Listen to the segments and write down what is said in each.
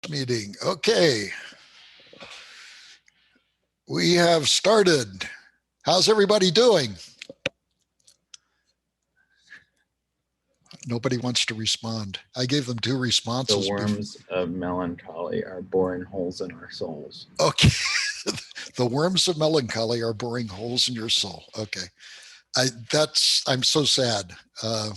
Meeting. Okay. We have started. How's everybody doing? Nobody wants to respond. I gave them two responses. The worms of melancholy are boring holes in our souls. Okay. The worms of melancholy are boring holes in your soul. Okay. I'm so sad. Where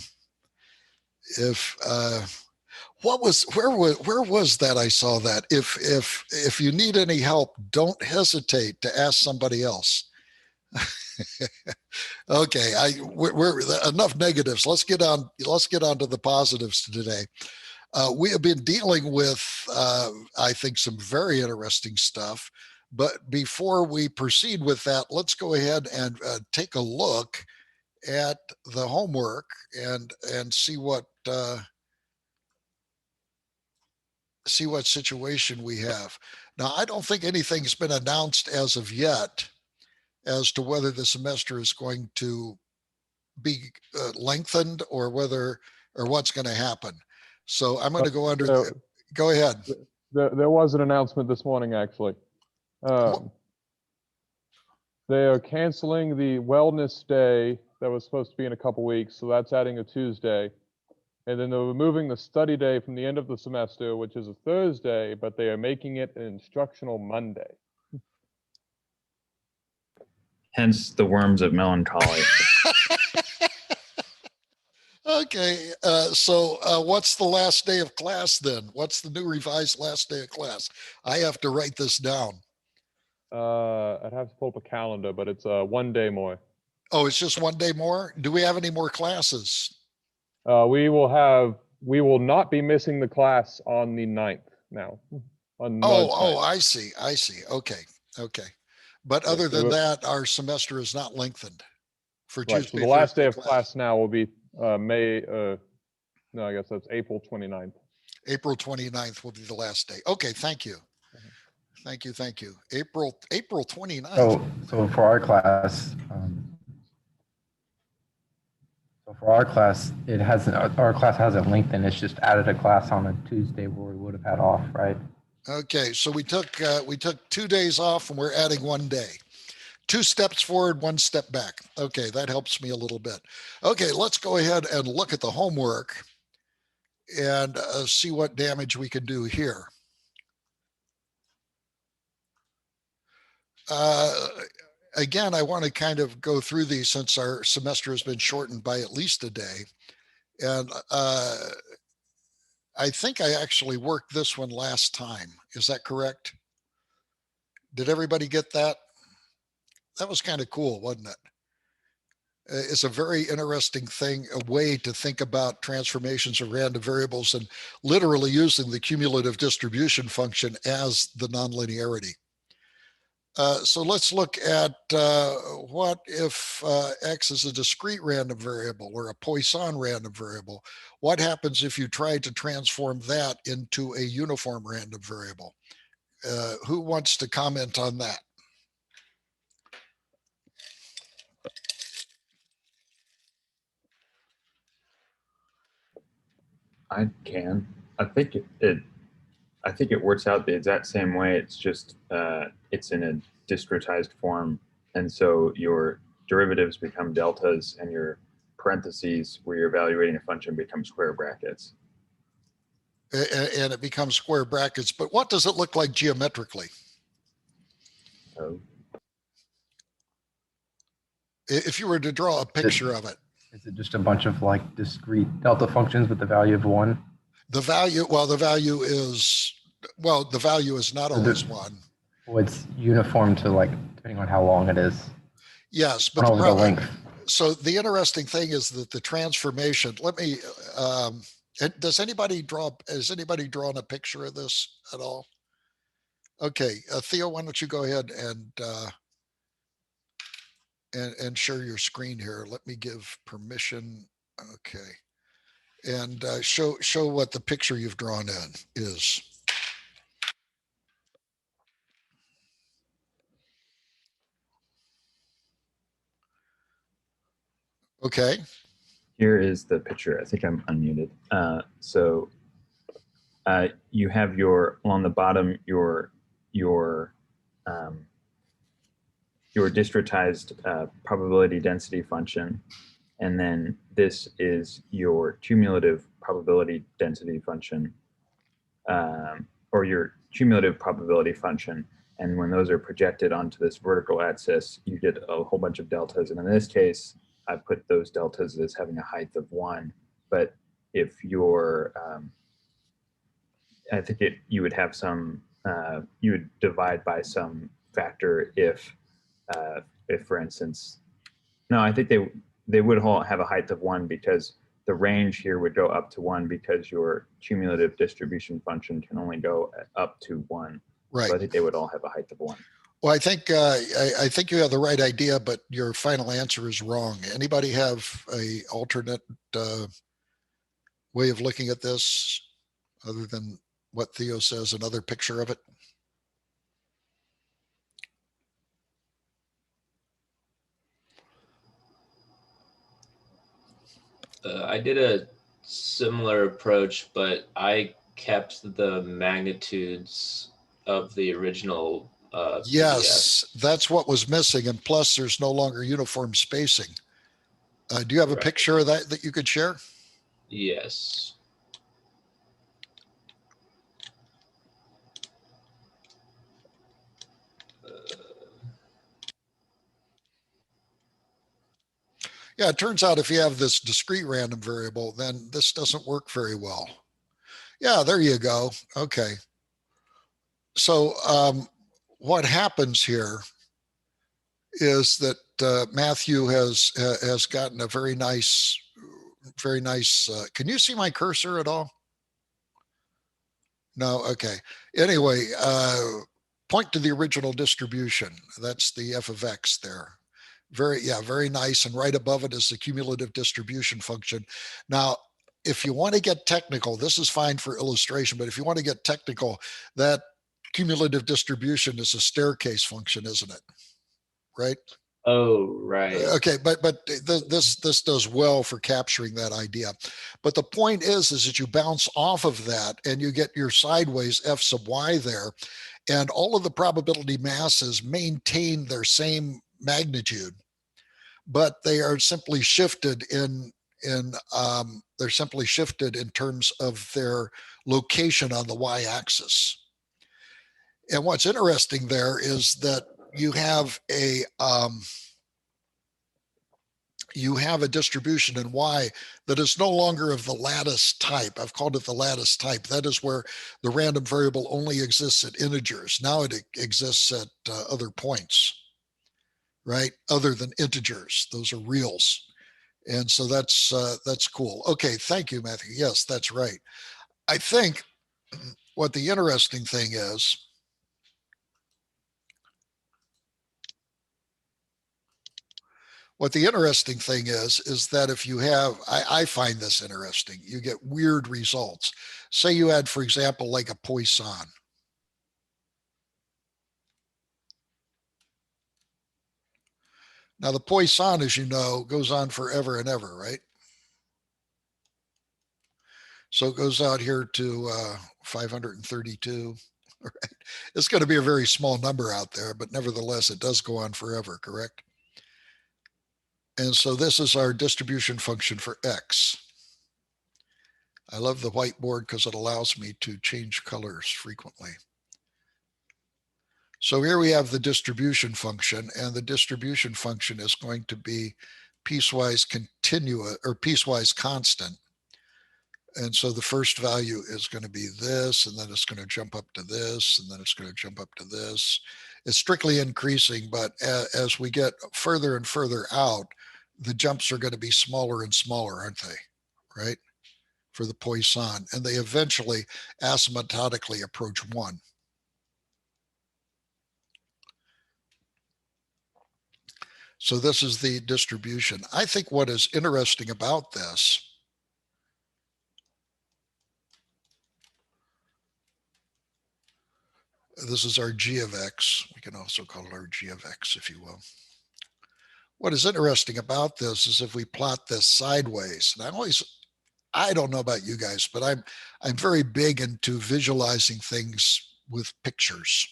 was that? I saw that. If you need any help, don't hesitate to ask somebody else. Okay, we're enough negatives. Let's get on to the positives today. We have been dealing with, I think, some very interesting stuff. But before we proceed with that, let's go ahead and take a look at the homework and see what situation we have. Now, I don't think anything's been announced as of yet as to whether the semester is going to be lengthened or what's going to happen. So I'm going to go under. Go ahead. There was an announcement this morning, actually. They are canceling the wellness day that was supposed to be in a couple weeks, so that's adding a Tuesday. And then they're removing the study day from the end of the semester, which is a Thursday, but they are making it an instructional Monday. Hence the worms of melancholy. Okay, so what's the last day of class then? What's the new revised last day of class? I have to write this down. I'd have to pull up a calendar, but it's 1 day more. Oh, it's just 1 day more? Do we have any more classes? We will not be missing the class on the 9th now. I see. Okay. But other than that, our semester is not lengthened for Tuesday. Right, so the last day of class now will be I guess that's April 29th. April 29th will be the last day. Okay, thank you. Thank you. April 29th. So for our class, our class hasn't lengthened. It's just added a class on a Tuesday where we would have had off, right? Okay, so we took 2 days off and we're adding 1 day. 2 steps forward, 1 step back. Okay, that helps me a little bit. Okay, let's go ahead and look at the homework and see what damage we can do here. Again, I want to kind of go through these since our semester has been shortened by at least a day. And I think I actually worked this one last time. Is that correct? Did everybody get that? That was kind of cool, wasn't it? It's a very interesting thing, a way to think about transformations of random variables and literally using the cumulative distribution function as the nonlinearity. So let's look at what if x is a discrete random variable or a Poisson random variable. What happens if you try to transform that into a uniform random variable? Who wants to comment on that? I can. I think it works out the exact same way. It's just it's in a discretized form, and so your derivatives become deltas, and your parentheses where you're evaluating a function become square brackets. And it becomes square brackets. But what does it look like geometrically? If you were to draw a picture of it. Is it just a bunch of like discrete delta functions with the value of 1? The value is not always 1. Well, it's uniform to like depending on how long it is. Yes, but the length. So the interesting thing is that the transformation. Let me. Has anybody drawn a picture of this at all? Okay, Theo, why don't you go ahead and share your screen here? Let me give permission. Okay, and show what the picture you've drawn in is. Okay. Here is the picture. I think I'm unmuted. So you have along the bottom, your discretized probability density function. And then this is your cumulative probability density function, or your cumulative probability function. And when those are projected onto this vertical axis, you get a whole bunch of deltas. And in this case, I put those deltas as having a height of 1. But if you're, I think you would have some, you would divide by some factor if, for instance, no, I think they would all have a height of 1 because the range here would go up to 1 because your cumulative distribution function can only go up to 1. Right. So I think they would all have a height of 1. Well, I think I think you have the right idea, but your final answer is wrong. Anybody have a alternate way of looking at this other than what Theo says, another picture of it? I did a similar approach, but I kept the magnitudes of the original Yes, PDF. that's what was missing. And plus, there's no longer uniform spacing. Do you have a Right. picture of that you could share? Yes. Yeah, it turns out if you have this discrete random variable, then this doesn't work very well. Yeah, there you go. Okay. So what happens here is that Matthew has gotten a very nice. Can you see my cursor at all? No. Okay. Anyway, point to the original distribution. That's the f of x there. Very nice. And right above it is the cumulative distribution function. Now, if you want to get technical, this is fine for illustration, but if you want to get technical, that cumulative distribution is a staircase function, isn't it? Right? Oh, right. Okay, but this does well for capturing that idea. But the point is that you bounce off of that and you get your sideways f sub y there, and all of the probability masses maintain their same magnitude, but they are simply shifted they're simply shifted in terms of their location on the y-axis. And what's interesting there is that you have a distribution in y that is no longer of the lattice type. I've called it the lattice type. That is where the random variable only exists at integers. Now it exists at other points, right? Other than integers. Those are reals. And so that's cool. Okay, thank you, Matthew. Yes, that's right. I think what the interesting thing is, is that if you have, I find this interesting, you get weird results. Say you had, for example, like a Poisson. Now the Poisson, as you know, goes on forever and ever, right? So it goes out here to 532. Right? It's going to be a very small number out there, but nevertheless, it does go on forever, correct? And so this is our distribution function for x. I love the whiteboard because it allows me to change colors frequently. So here we have the distribution function, and the distribution function is going to be piecewise continuous or piecewise constant. And so the first value is going to be this, and then it's going to jump up to this, and then it's going to jump up to this. It's strictly increasing, but as we get further and further out, the jumps are going to be smaller and smaller, aren't they? Right? For the Poisson, and they eventually asymptotically approach 1. So this is the distribution. I think what is interesting about this is our g of x. We can also call it our g of x, if you will. What is interesting about this is if we plot this sideways, and I don't know about you guys, but I'm very big into visualizing things with pictures.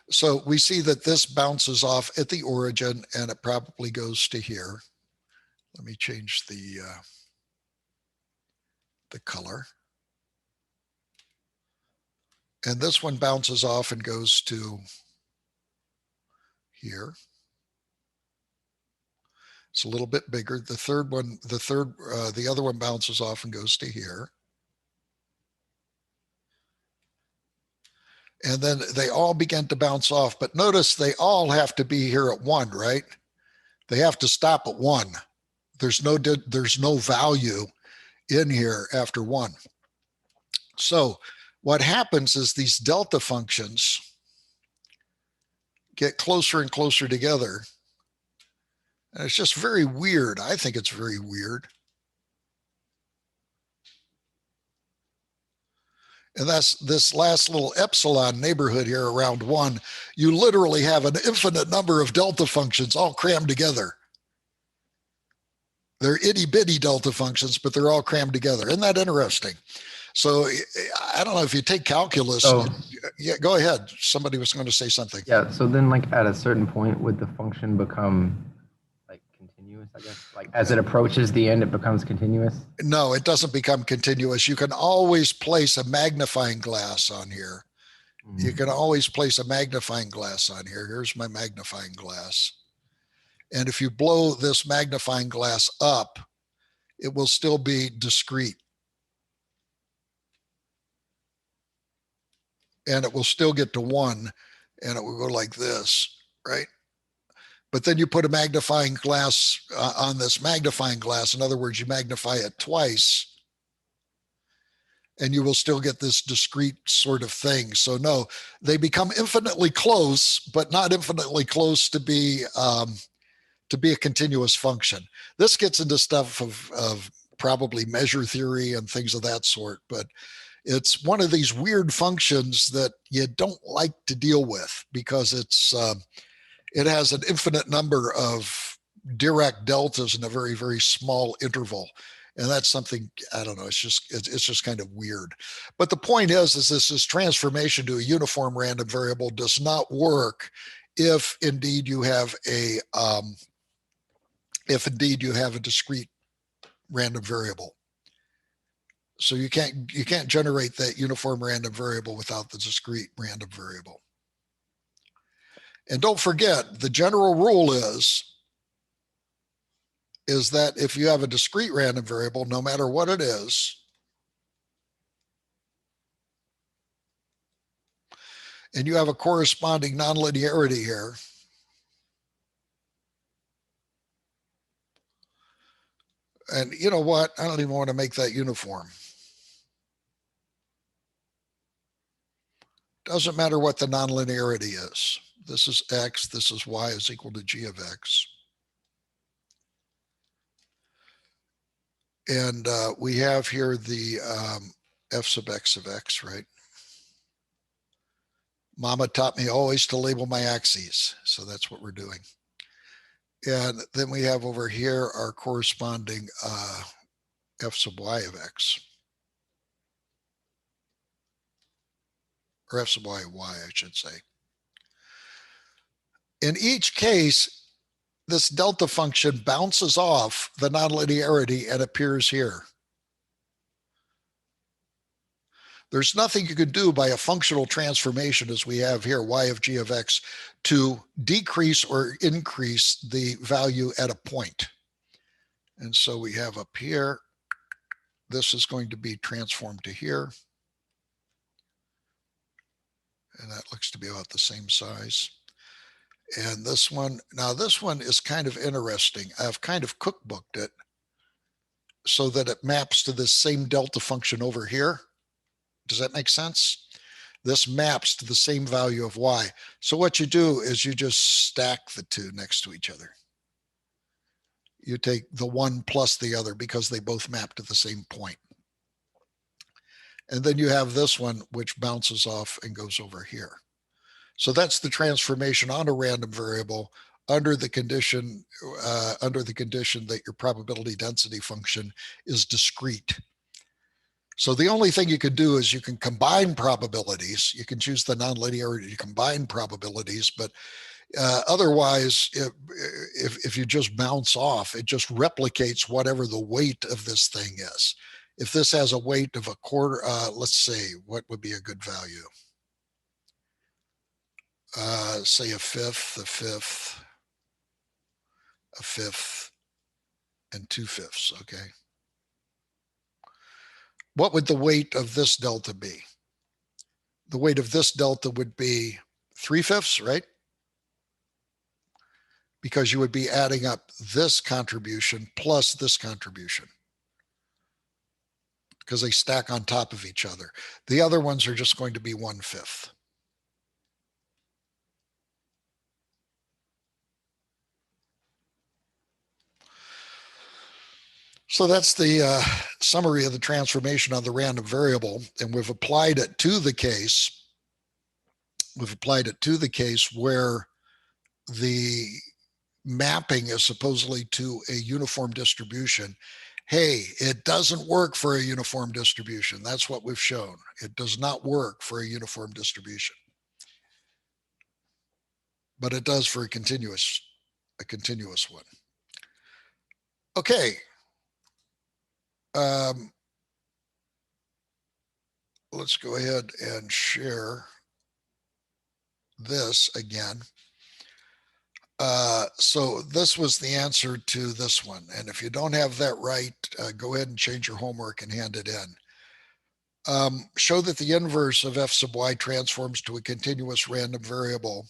So we see that this bounces off at the origin and it probably goes to here. Let me change the color. And this one bounces off and goes to here. It's a little bit bigger. The other one bounces off and goes to here. And then they all begin to bounce off. But notice they all have to be here at 1, right? They have to stop at 1. There's no value in here after 1. So what happens is these delta functions get closer and closer together. And it's just very weird. I think it's very weird. And that's this last little epsilon neighborhood here around 1. You literally have an infinite number of delta functions all crammed together. They're itty bitty delta functions, but they're all crammed together. Isn't that interesting? So I don't know if you take calculus. So, yeah, go ahead. Somebody was going to say something. yeah, so then like at a certain point, would the function become like continuous, I guess? Like as it approaches the end, it becomes continuous? No, it doesn't become continuous. You can always place a magnifying glass on here. You can always place a magnifying glass on here. Here's my magnifying glass. And if you blow this magnifying glass up, it will still be discrete. And it will still get to 1, and it will go like this, right? But then you put a magnifying glass on this magnifying glass. In other words, you magnify it twice, and you will still get this discrete sort of thing. So no, they become infinitely close, but not infinitely close to be a continuous function. This gets into stuff of probably measure theory and things of that sort, but it's one of these weird functions that you don't like to deal with because it has an infinite number of Dirac deltas in a very, very small interval. And that's something, I don't know, it's just kind of weird. But the point is this transformation to a uniform random variable does not work if indeed you have a discrete random variable. So you can't generate that uniform random variable without the discrete random variable. And don't forget, the general rule is that if you have a discrete random variable, no matter what it is, and you have a corresponding nonlinearity here, and you know what? I don't even want to make that uniform. Doesn't matter what the nonlinearity is. This is x, this is y is equal to g of x. And we have here the f sub x of x, right? Mama taught me always to label my axes, so that's what we're doing. And then we have over here our corresponding f sub y of x. Or f sub y of y, I should say. In each case, this delta function bounces off the nonlinearity and appears here. There's nothing you could do by a functional transformation as we have here, y of g of x, to decrease or increase the value at a point. And so we have up here, this is going to be transformed to here. And that looks to be about the same size. And this one, now this one is kind of interesting. I've kind of cookbooked it so that it maps to this same delta function over here. Does that make sense? This maps to the same value of y. So what you do is you just stack the two next to each other. You take the one plus the other because they both map to the same point. And then you have this one which bounces off and goes over here. So that's the transformation on a random variable under the condition that your probability density function is discrete. So the only thing you could do is you can combine probabilities. You can choose the nonlinearity to combine probabilities, but otherwise, if you just bounce off, it just replicates whatever the weight of this thing is. If this has a weight of a quarter, let's see, what would be a good value? Say a fifth, a fifth, and 2/5, okay? What would the weight of this delta be? The weight of this delta would be 3/5, right? Because you would be adding up this contribution plus this contribution, because they stack on top of each other. The other ones are just going to be 1/5. So that's the summary of the transformation on the random variable, and we've applied it to the case. We've applied it to the case where the mapping is supposedly to a uniform distribution. Hey, it doesn't work for a uniform distribution. That's what we've shown. It does not work for a uniform distribution, but it does for a continuous one. Okay. Let's go ahead and share this again. So this was the answer to this one. And if you don't have that right, go ahead and change your homework and hand it in. Show that the inverse of f sub y transforms to a continuous random variable,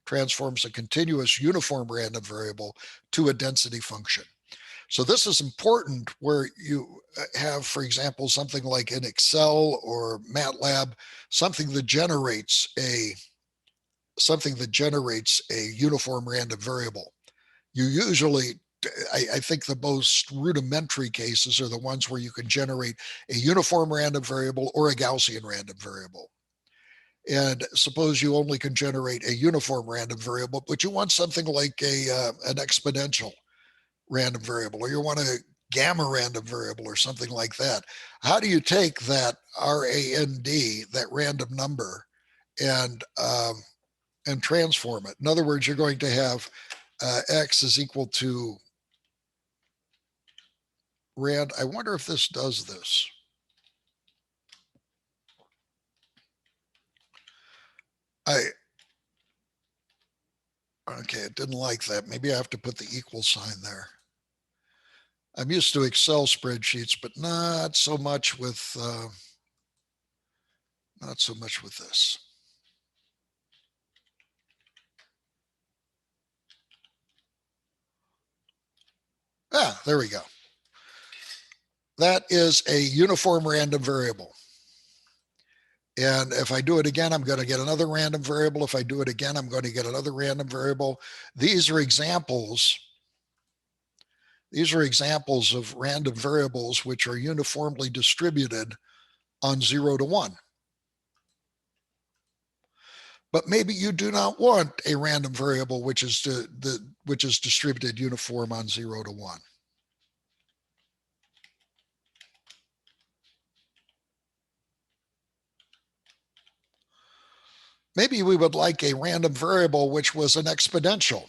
transforms a continuous uniform random variable to a density function. So this is important where you have, for example, something like in Excel or MATLAB, something that generates a uniform random variable. You usually, I think the most rudimentary cases are the ones where you can generate a uniform random variable or a Gaussian random variable. And suppose you only can generate a uniform random variable, but you want something like an exponential random variable, or you want a gamma random variable or something like that. How do you take that RAND, that random number, and transform it? In other words, you're going to have x is equal to rand. I wonder if this does this. Okay, it didn't like that. Maybe I have to put the equal sign there. I'm used to Excel spreadsheets, but not so much with this. Ah, there we go. That is a uniform random variable. And if I do it again, I'm going to get another random variable. If I do it again, I'm going to get another random variable. These are examples of random variables which are uniformly distributed on 0 to 1. But maybe you do not want a random variable which is distributed uniform on 0 to 1. Maybe we would like a random variable which was an exponential.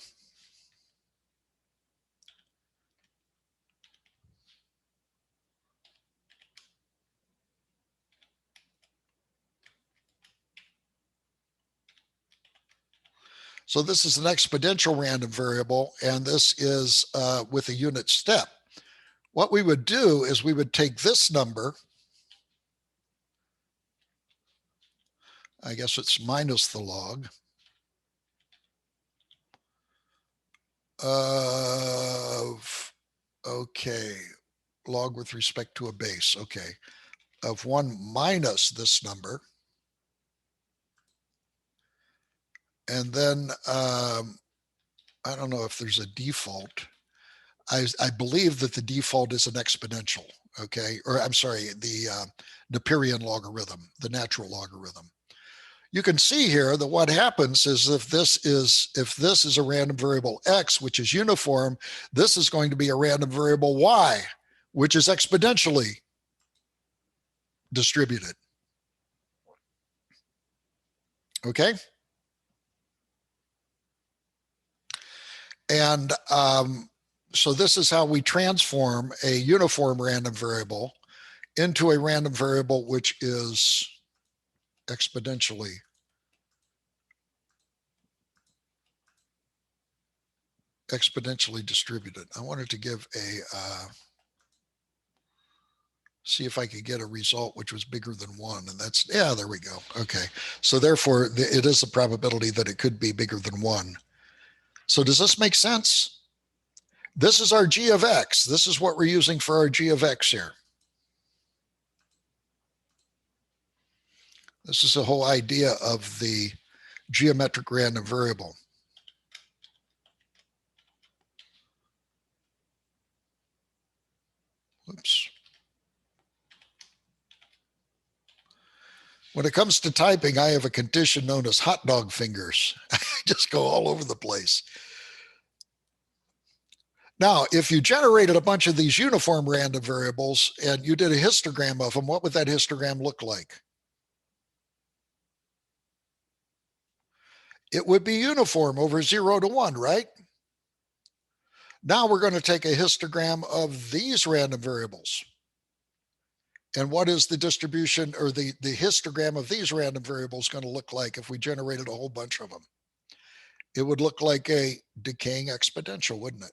So this is an exponential random variable, and this is with a unit step. What we would do is we would take this number, I guess it's minus the log, of, okay, log with respect to a base, okay, of 1 minus this number. And then I don't know if there's a default. I believe that the default is an exponential, okay? Or I'm sorry, the Napierian logarithm, the natural logarithm. you can see here that what happens is if this is a random variable x, which is uniform, this is going to be a random variable y, which is exponentially distributed. Okay? And so this is how we transform a uniform random variable into a random variable which is exponentially distributed. I wanted to give a, see if I could get a result which was bigger than 1. And that's, yeah, there we go. Okay. So therefore, it is a probability that it could be bigger than 1. So does this make sense? This is our g of x. This is what we're using for our g of x here. This is the whole idea of the geometric random variable. Oops. When it comes to typing, I have a condition known as hot dog fingers. I just go all over the place. Now, if you generated a bunch of these uniform random variables and you did a histogram of them, what would that histogram look like? It would be uniform over 0 to 1, right? Now we're going to take a histogram of these random variables. And what is the distribution or the histogram of these random variables going to look like if we generated a whole bunch of them? It would look like a decaying exponential, wouldn't it?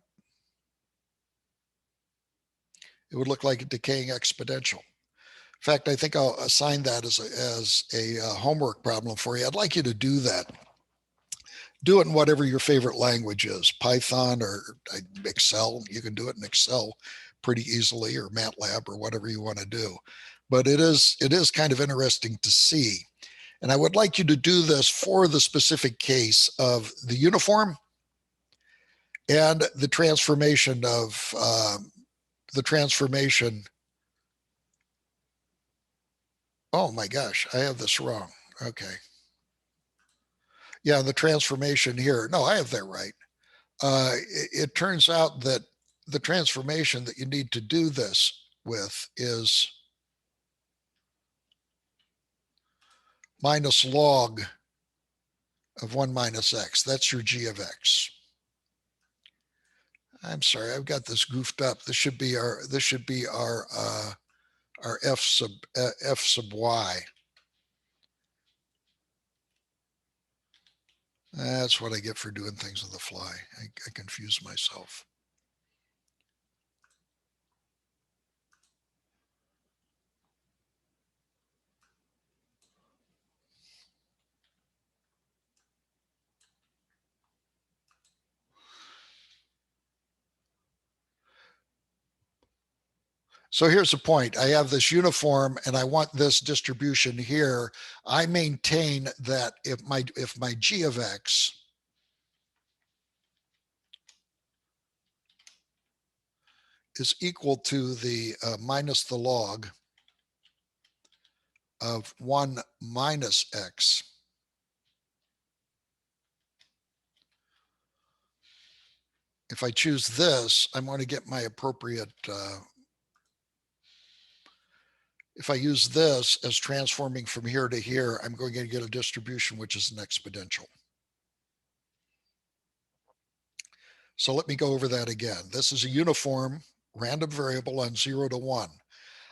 It would look like a decaying exponential. In fact, I think I'll assign that as a homework problem for you. I'd like you to do that. Do it in whatever your favorite language is, Python or Excel. You can do it in Excel pretty easily, or MATLAB, or whatever you want to do. But it is kind of interesting to see. And I would like you to do this for the specific case of the uniform and the transformation of oh my gosh, I have this wrong. Okay. Yeah, the transformation here. No, I have that right. It turns out that the transformation that you need to do this with is minus log of 1 minus x. That's your g of x. I'm sorry, I've got this goofed up. This should be our f sub y. That's what I get for doing things on the fly. I confuse myself. So here's the point. I have this uniform and I want this distribution here. I maintain that if my g of x is equal to the minus the log of 1 minus x, if I choose this, I'm going to get my appropriate, if I use this as transforming from here to here, I'm going to get a distribution which is an exponential. So let me go over that again. This is a uniform random variable on 0 to 1.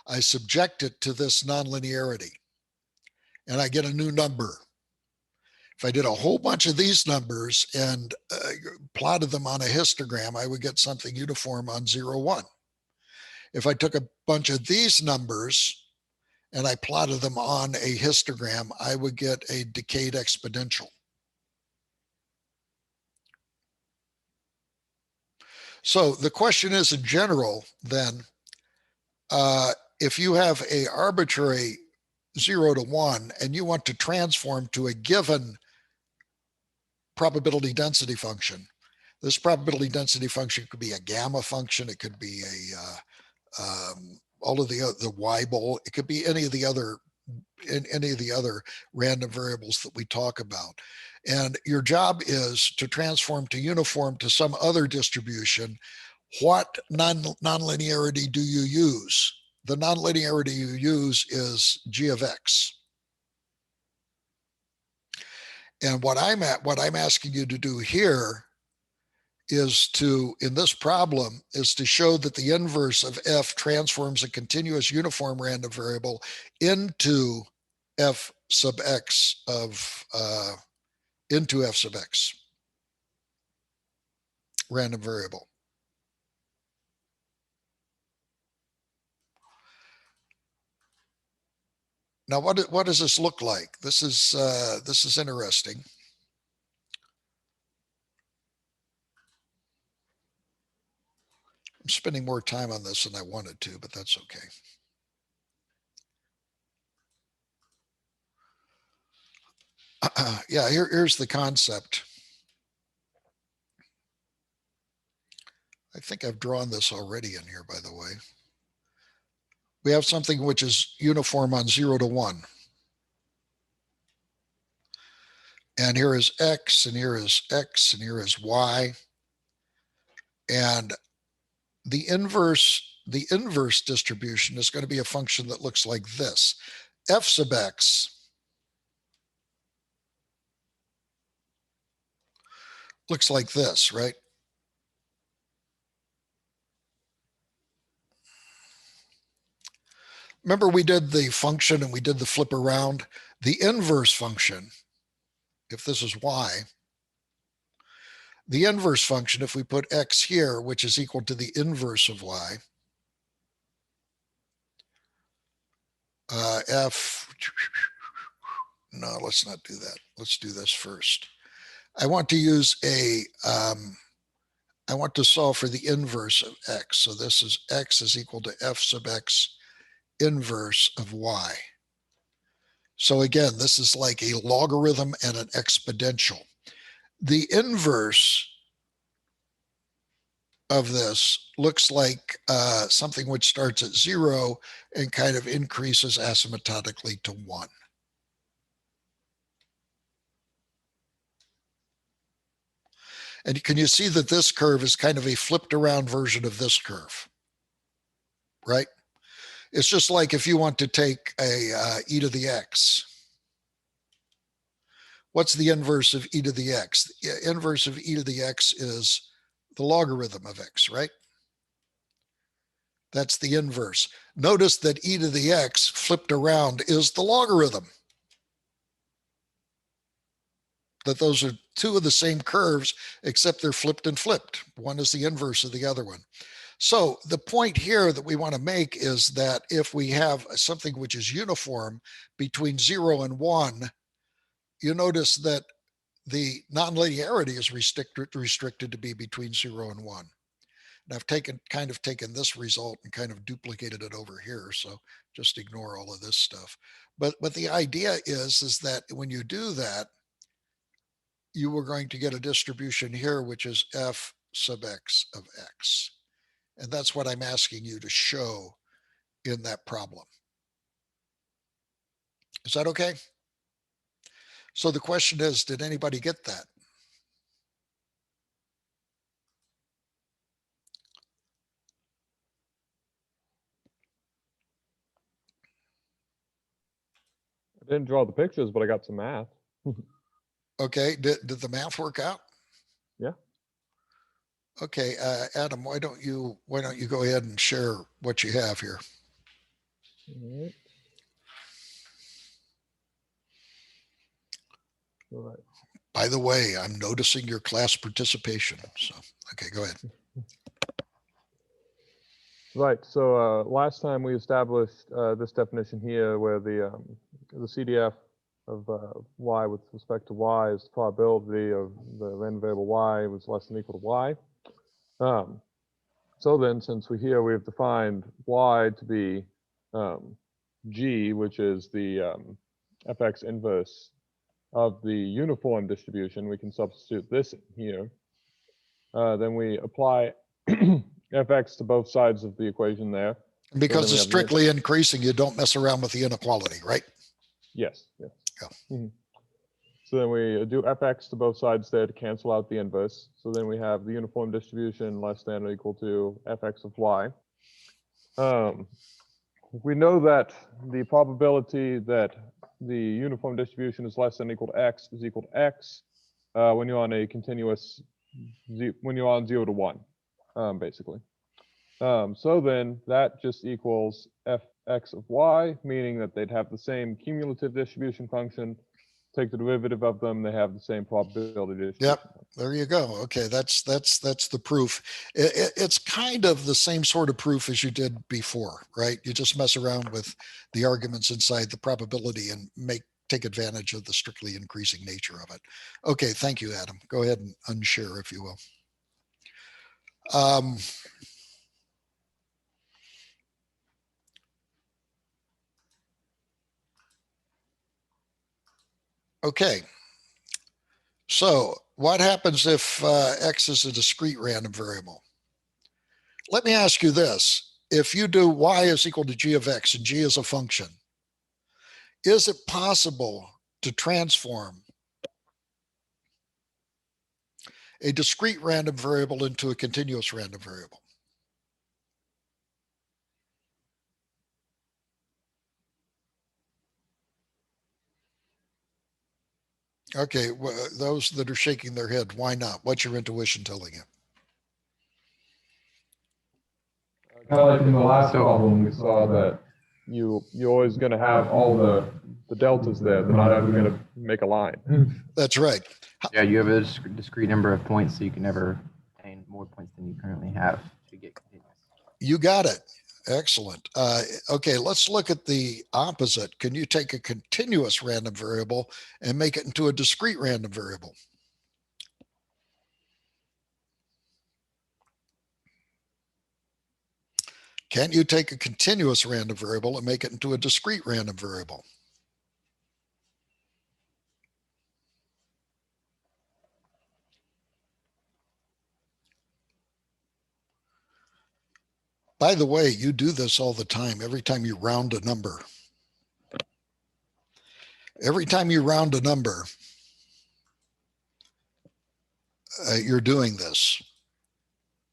I subject it to this nonlinearity and I get a new number. If I did a whole bunch of these numbers and plotted them on a histogram, I would get something uniform on 0, 1. If I took a bunch of these numbers and I plotted them on a histogram, I would get a decayed exponential. So the question is, in general, then, if you have an arbitrary 0 to 1 and you want to transform to a given probability density function, this probability density function could be a gamma function, it could be a all of the y-bowl, it could be any of the other in any of the other random variables that we talk about. And your job is to transform to uniform to some other distribution. What nonlinearity do you use? The nonlinearity you use is g of x. And what I'm asking you to do here is to, in this problem, is to show that the inverse of f transforms a continuous uniform random variable into f sub x of into f sub x random variable. Now, what does this look like? This is interesting. I'm spending more time on this than I wanted to, but that's okay. Yeah, here's the concept. I think I've drawn this already in here, by the way. We have something which is uniform on 0 to 1. And here is x, and here is x, and here is y. And the inverse distribution is going to be a function that looks like this. F sub x looks like this, right? Remember we did the function and we did the flip around? The inverse function, if this is y, the inverse function, if we put x here, which is equal to the inverse of y, no, let's not do that. Let's do this first. I want to use I want to solve for the inverse of x. So this is x is equal to f sub x inverse of y. So again, this is like a logarithm and an exponential. The inverse of this looks like something which starts at 0 and kind of increases asymptotically to 1. And can you see that this curve is kind of a flipped around version of this curve, right? It's just like if you want to take a e to the x. What's the inverse of e to the x? The inverse of e to the x is the logarithm of x, right? That's the inverse. Notice that e to the x flipped around is the logarithm. That those are two of the same curves, except they're flipped and flipped. One is the inverse of the other one. So the point here that we want to make is that if we have something which is uniform between 0 and 1, you notice that the nonlinearity is restricted to be between 0 and 1. And I've kind of taken this result and kind of duplicated it over here. So just ignore all of this stuff. But the idea is that when you do that, you were going to get a distribution here, which is f sub x of x. And that's what I'm asking you to show in that problem. Is that okay? So the question is, did anybody get that? I didn't draw the pictures, but I got some math. Okay, did the math work out? Yeah. Okay, Adam, why don't you go ahead and share what you have here? All right. All right. By the way, I'm noticing your class participation. So, okay, go ahead. Right. So last time we established this definition here, where the CDF of y with respect to y is the probability of the random variable y was less than or equal to y. So then, since we've defined y to be g, which is the fx inverse of the uniform distribution, we can substitute this in here. Then we apply fx to both sides of the equation there. Because it's strictly increasing, you don't mess around with the inequality, right? Yes. Yes. Yeah. Mhm. So then we do fx to both sides there to cancel out the inverse. So then we have the uniform distribution less than or equal to fx of y. We know that the probability that the uniform distribution is less than or equal to x is equal to x when you're on a continuous, when you're on 0 to 1, basically. So then that just equals fx of y, meaning that they'd have the same cumulative distribution function. Take the derivative of them, they have the same probability distribution. Yep. There you go. Okay, that's the proof. It's kind of the same sort of proof as you did before, right? You just mess around with the arguments inside the probability and take advantage of the strictly increasing nature of it. Okay, thank you, Adam. Go ahead and unshare, if you will. Okay. So what happens if x is a discrete random variable? Let me ask you this. If you do y is equal to g of x and g is a function, is it possible to transform a discrete random variable into a continuous random variable? Okay, well, those that are shaking their head, why not? What's your intuition telling you? Kind of like in the last problem, we saw that you're always going to have all the deltas there. They're not ever going to make a line. That's right. Yeah, you have a discrete number of points, so you can never obtain more points than you currently have to get continuous. You got it. Excellent. Okay, let's look at the opposite. Can you take a continuous random variable and make it into a discrete random variable? Can't you take a continuous random variable and make it into a discrete random variable? By the way, you do this all the time, every time you round a number. Every time you round a number, you're doing this.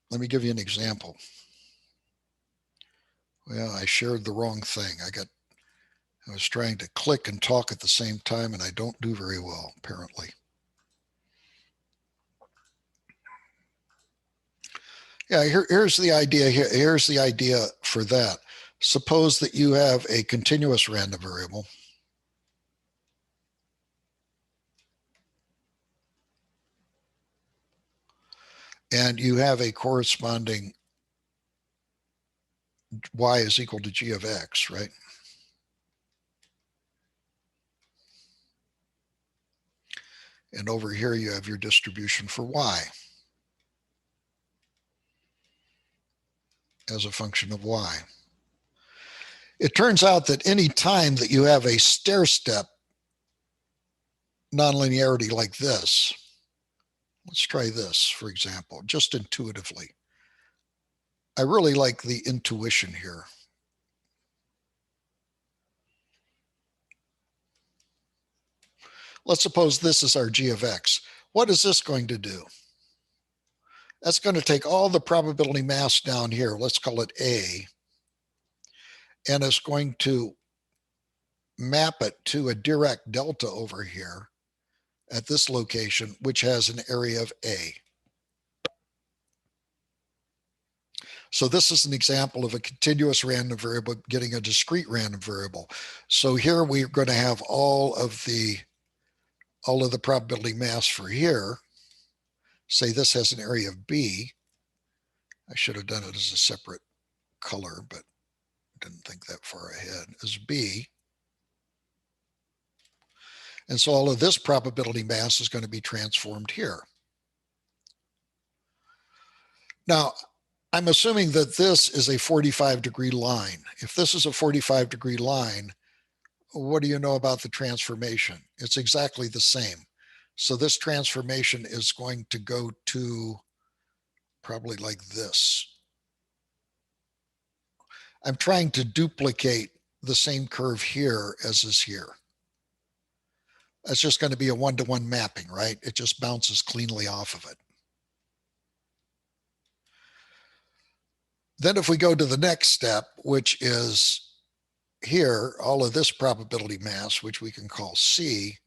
Let me give you an example. Well, I shared the wrong thing. I was trying to click and talk at the same time, and I don't do very well, apparently. Yeah, here's the idea here. Here's the idea for that. Suppose that you have a continuous random variable. And you have a corresponding y is equal to g of x, right? And over here you have your distribution for y as a function of y. It turns out that any time that you have a stair-step nonlinearity like this, let's try this, for example, just intuitively. I really like the intuition here. Let's suppose this is our g of x. What is this going to do? That's going to take all the probability mass down here, let's call it A, and it's going to map it to a Dirac delta over here at this location, which has an area of A. So this is an example of a continuous random variable getting a discrete random variable. So here we're going to have all of the probability mass for here. Say this has an area of B. I should have done it as a separate color, but didn't think that far ahead, as B. And so all of this probability mass is going to be transformed here. Now, I'm assuming that this is a 45-degree line. If this is a 45-degree line, what do you know about the transformation? It's exactly the same. So this transformation is going to go to probably like this. I'm trying to duplicate the same curve here as is here. That's just going to be a one-to-one mapping, right? It just bounces cleanly off of it. Then if we go to the next step, which is here, all of this probability mass, which we can call C,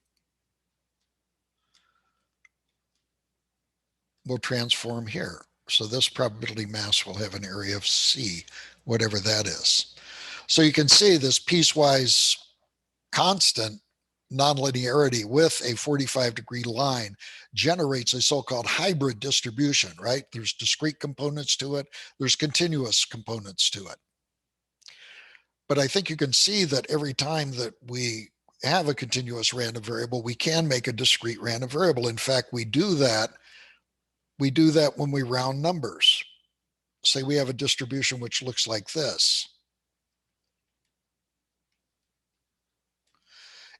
will transform here. So this probability mass will have an area of C, whatever that is. So you can see this piecewise constant nonlinearity with a 45-degree line generates a so-called hybrid distribution, right? There's discrete components to it. There's continuous components to it. But I think you can see that every time that we have a continuous random variable, we can make a discrete random variable. In fact, we do that when we round numbers. Say we have a distribution which looks like this.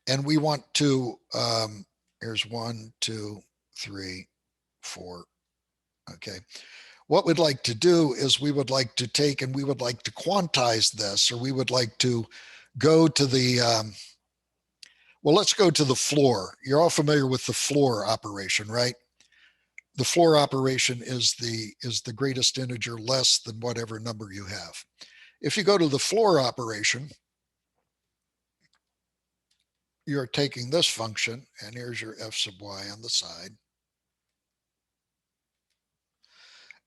And we want to, here's 1, 2, 3, 4. Okay. What we'd like to do is we would like to take and we would like to quantize this, or we would like to go to the, well, let's go to the floor. You're all familiar with the floor operation, right? The floor operation is the greatest integer less than whatever number you have. If you go to the floor operation, you're taking this function, and here's your f sub y on the side.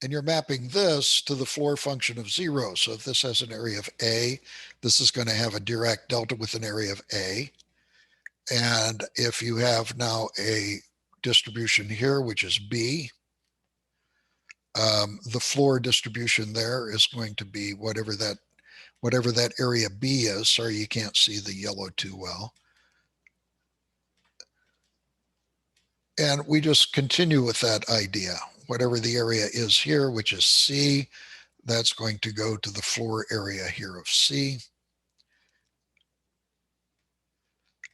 And you're mapping this to the floor function of 0. So if this has an area of A, this is going to have a Dirac delta with an area of A. And if you have now a distribution here, which is B, the floor distribution there is going to be whatever that area B is. Sorry, you can't see the yellow too well. And we just continue with that idea. Whatever the area is here, which is C, that's going to go to the floor area here of C.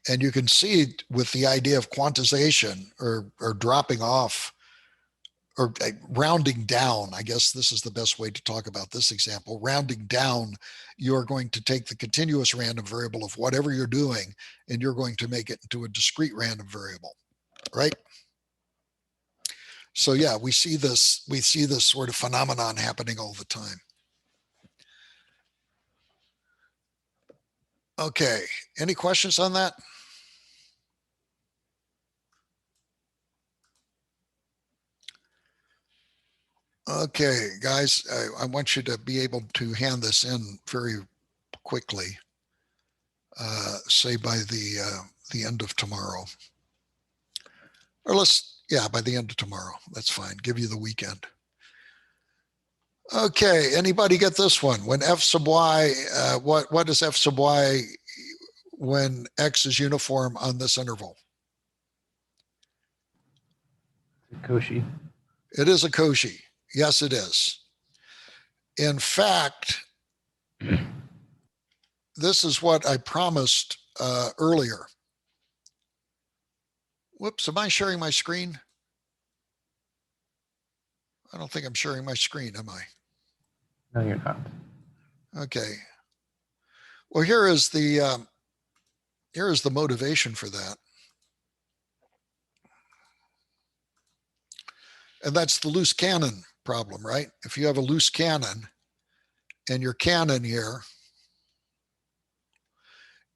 And you can see with the idea of quantization or dropping off or rounding down, I guess this is the best way to talk about this example. Rounding down, you're going to take the continuous random variable of whatever you're doing, and you're going to make it into a discrete random variable, right? So yeah, we see this sort of phenomenon happening all the time. Okay, any questions on that? Okay, guys, I want you to be able to hand this in very quickly, say by the end of tomorrow. Or by the end of tomorrow. That's fine. Give you the weekend. Okay, anybody get this one? When f sub y, what is f sub y when x is uniform on this interval? Cauchy. It is a Cauchy. Yes, it is. In fact, this is what I promised earlier. Whoops, am I sharing my screen? I don't think I'm sharing my screen, am I? No, you're not. Okay. Well, here is the motivation for that. And that's the loose cannon problem, right? If you have a loose cannon and your cannon here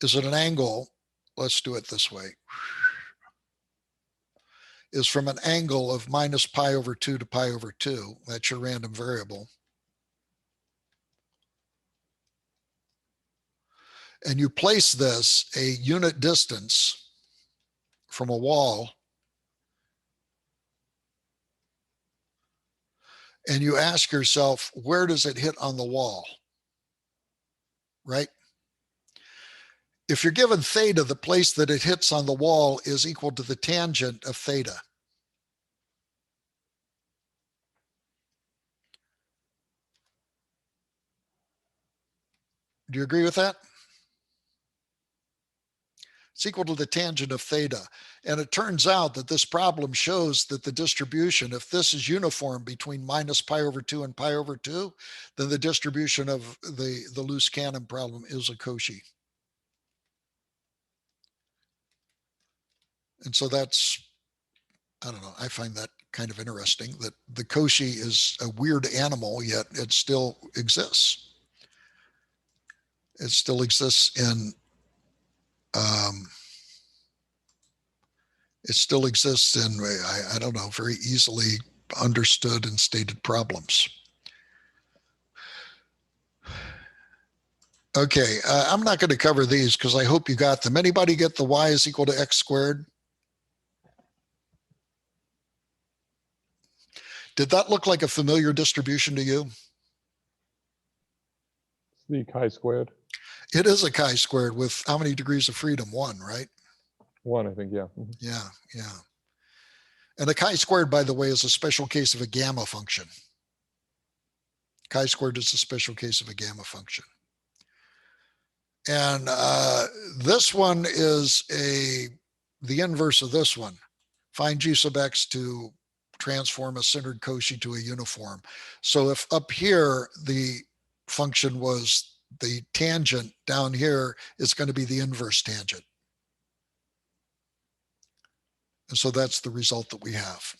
is at an angle, let's do it this way, is from an angle of minus pi over 2 to pi over 2. That's your random variable. And you place this a unit distance from a wall, and you ask yourself, where does it hit on the wall? Right? If you're given theta, the place that it hits on the wall is equal to the tangent of theta. Do you agree with that? It's equal to the tangent of theta. And it turns out that this problem shows that the distribution, if this is uniform between minus pi over 2 and pi over 2, then the distribution of the loose cannon problem is a Cauchy. And so that's, I don't know, I find that kind of interesting that the Cauchy is a weird animal, yet it still exists. It still exists in, it still exists in, I don't know, very easily understood and stated problems. Okay, I'm not going to cover these because I hope you got them. Anybody get the y is equal to x squared? Did that look like a familiar distribution to you? It's the chi-squared. It is a chi-squared with how many degrees of freedom? 1, right? 1, I think, yeah. Yeah, yeah. And a chi-squared, by the way, is a special case of a gamma function. Chi-squared is a special case of a gamma function. And this one is the inverse of this one. Find g sub x to transform a centered Cauchy to a uniform. So if up here the function was the tangent, down here it's going to be the inverse tangent. And so that's the result that we have.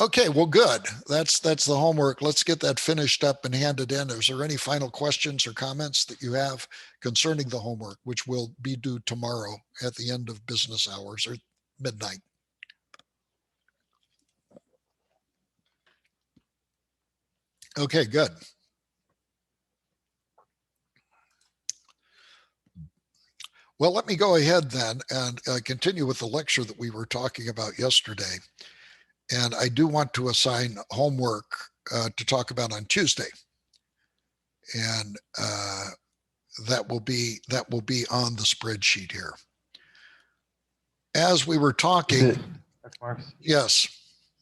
Okay, well, good. That's the homework. Let's get that finished up and handed in. Is there any final questions or comments that you have concerning the homework, which will be due tomorrow at the end of business hours or midnight? Okay, good. Well, let me go ahead then and continue with the lecture that we were talking about yesterday. And I do want to assign homework to talk about on Tuesday. And that will be on the spreadsheet here. As we were talking, yes.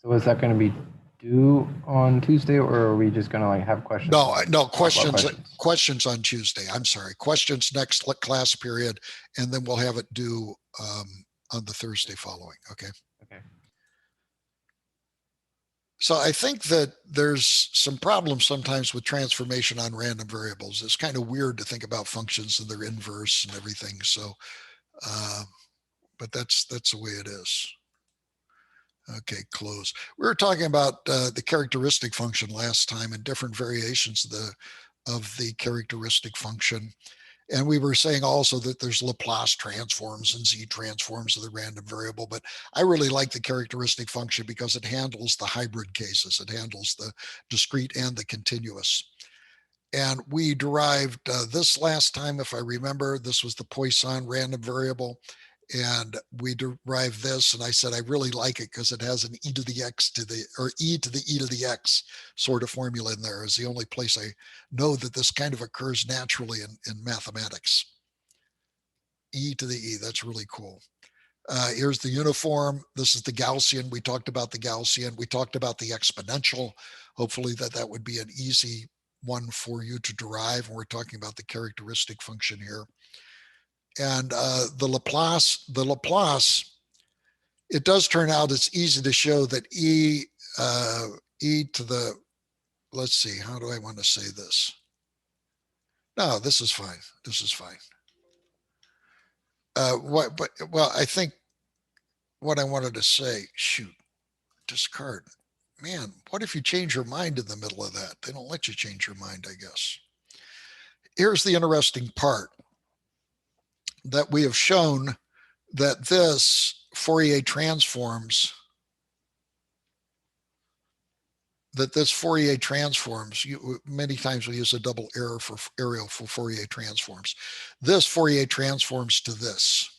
So is that going to be due on Tuesday, or are we just going to like have questions? No, questions on Tuesday. I'm sorry, questions next class period, and then we'll have it due on the Thursday following. Okay. Okay. So I think that there's some problems sometimes with transformation on random variables. It's kind of weird to think about functions and their inverse and everything. So, but that's the way it is. Okay, close. We were talking about the characteristic function last time and different variations of the characteristic function. And we were saying also that there's Laplace transforms and Z transforms of the random variable, but I really like the characteristic function because it handles the hybrid cases. It handles the discrete and the continuous. And we derived this last time, if I remember, this was the Poisson random variable. And we derived this, and I said I really like it because it has an e to the x to the, or e to the e to the x sort of formula in there. Is the only place I know that this kind of occurs naturally in mathematics. E to the e, that's really cool. Here's the uniform. This is the Gaussian. We talked about the Gaussian. We talked about the exponential. Hopefully that would be an easy one for you to derive. And we're talking about the characteristic function here. And the Laplace, it does turn out it's easy to show that e to the, let's see, how do I want to say this? No, this is fine. This is fine. Well, I think what I wanted to say, shoot, discard. Man, what if you change your mind in the middle of that? They don't let you change your mind, I guess. Here's the interesting part. That we have shown that this Fourier transforms, many times we use a double arrow for Fourier transforms. This Fourier transforms to this.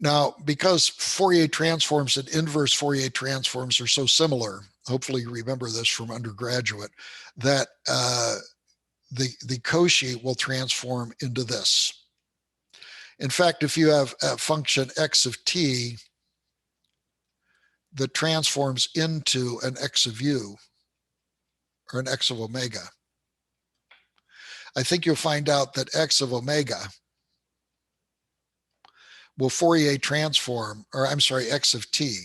Now, because Fourier transforms and inverse Fourier transforms are so similar, hopefully you remember this from undergraduate, that the Cauchy will transform into this. In fact, if you have a function x of t that transforms into an x of u or an x of omega, I think you'll find out that x of omega will Fourier transform, or I'm sorry, x of t.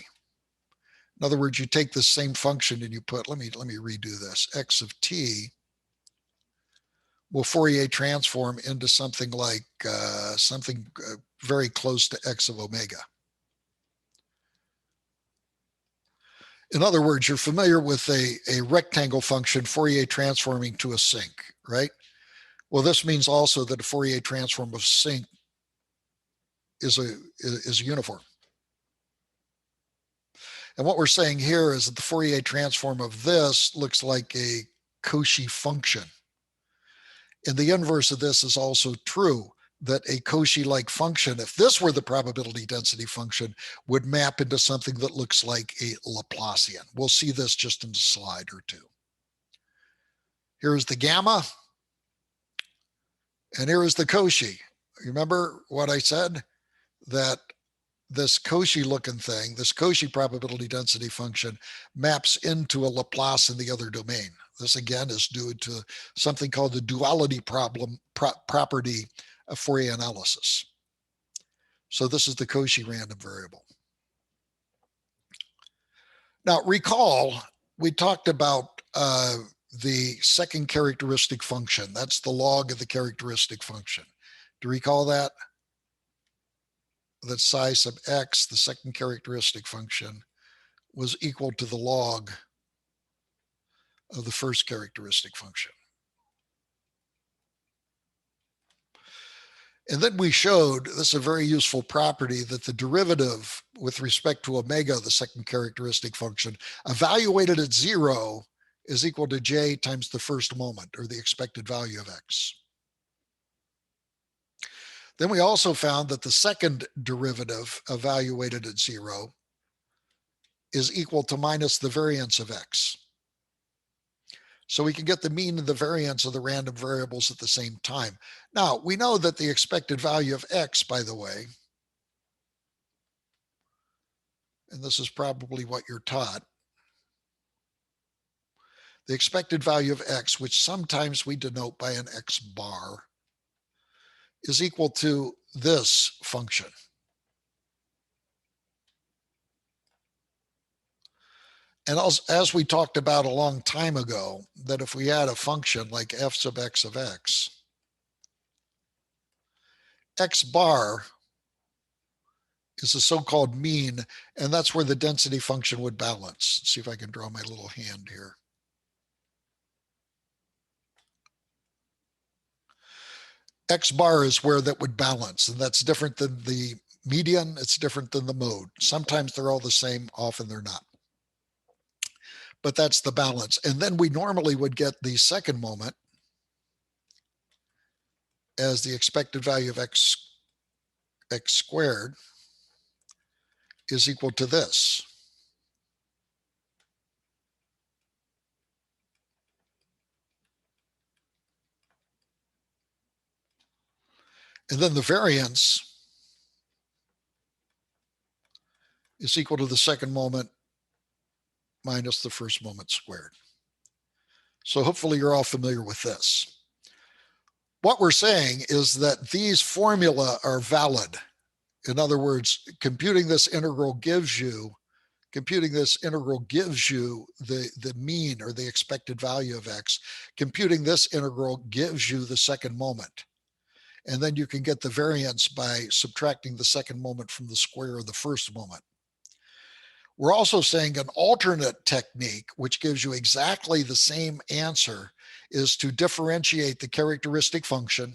In other words, you take the same function and you put, let me redo this, x of t will Fourier transform into something like something very close to x of omega. In other words, you're familiar with a rectangle function Fourier transforming to a sinc, right? Well, this means also that a Fourier transform of sinc is a uniform. And what we're saying here is that the Fourier transform of this looks like a Cauchy function. And the inverse of this is also true, that a Cauchy-like function, if this were the probability density function, would map into something that looks like a Laplacian. We'll see this just in a slide or two. Here's the gamma, and here is the Cauchy. Remember what I said? That this Cauchy looking thing, this Cauchy probability density function, maps into a Laplace in the other domain. This again is due to something called the duality property of Fourier analysis. So this is the Cauchy random variable. Now recall, we talked about the second characteristic function. That's the log of the characteristic function. Do you recall that? That psi sub x, the second characteristic function, was equal to the log of the first characteristic function. And then we showed, this is a very useful property, that the derivative with respect to omega, the second characteristic function, evaluated at 0 is equal to j times the first moment, or the expected value of x. Then we also found that the second derivative evaluated at 0 is equal to minus the variance of x. So we can get the mean and the variance of the random variables at the same time. Now, we know that the expected value of x, by the way, and this is probably what you're taught, the expected value of x, which sometimes we denote by an x bar, is equal to this function. And as we talked about a long time ago, that if we had a function like f sub x of x, x bar is the so-called mean, and that's where the density function would balance. Let's see if I can draw my little hand here. X bar is where that would balance, and that's different than the median. It's different than the mode. Sometimes they're all the same, often they're not. But that's the balance. And then we normally would get the second moment as the expected value of x squared is equal to this. And then the variance is equal to the second moment minus the first moment squared. So hopefully you're all familiar with this. What we're saying is that these formula are valid. In other words, computing this integral gives you the mean or the expected value of x. Computing this integral gives you the second moment. And then you can get the variance by subtracting the second moment from the square of the first moment. We're also saying an alternate technique, which gives you exactly the same answer, is to differentiate the characteristic function.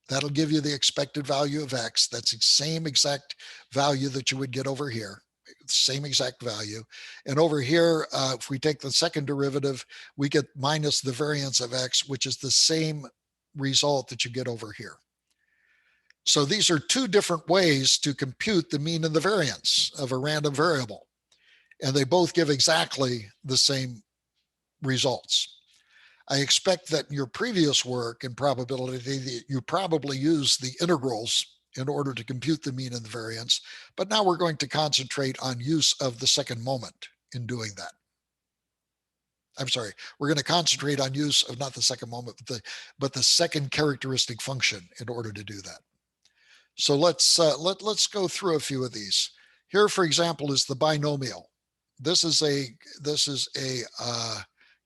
That'll give you the expected value of x. That's the same exact value that you would get over here, same exact value. And over here, if we take the second derivative, we get minus the variance of x, which is the same result that you get over here. So these are two different ways to compute the mean and the variance of a random variable. And they both give exactly the same results. I expect that in your previous work in probability, you probably use the integrals in order to compute the mean and the variance. But now we're going to concentrate on use of the second moment in doing that. I'm sorry, we're going to concentrate on use of not the second moment, but the second characteristic function in order to do that. So let's go through a few of these. Here, for example, is the binomial. This is a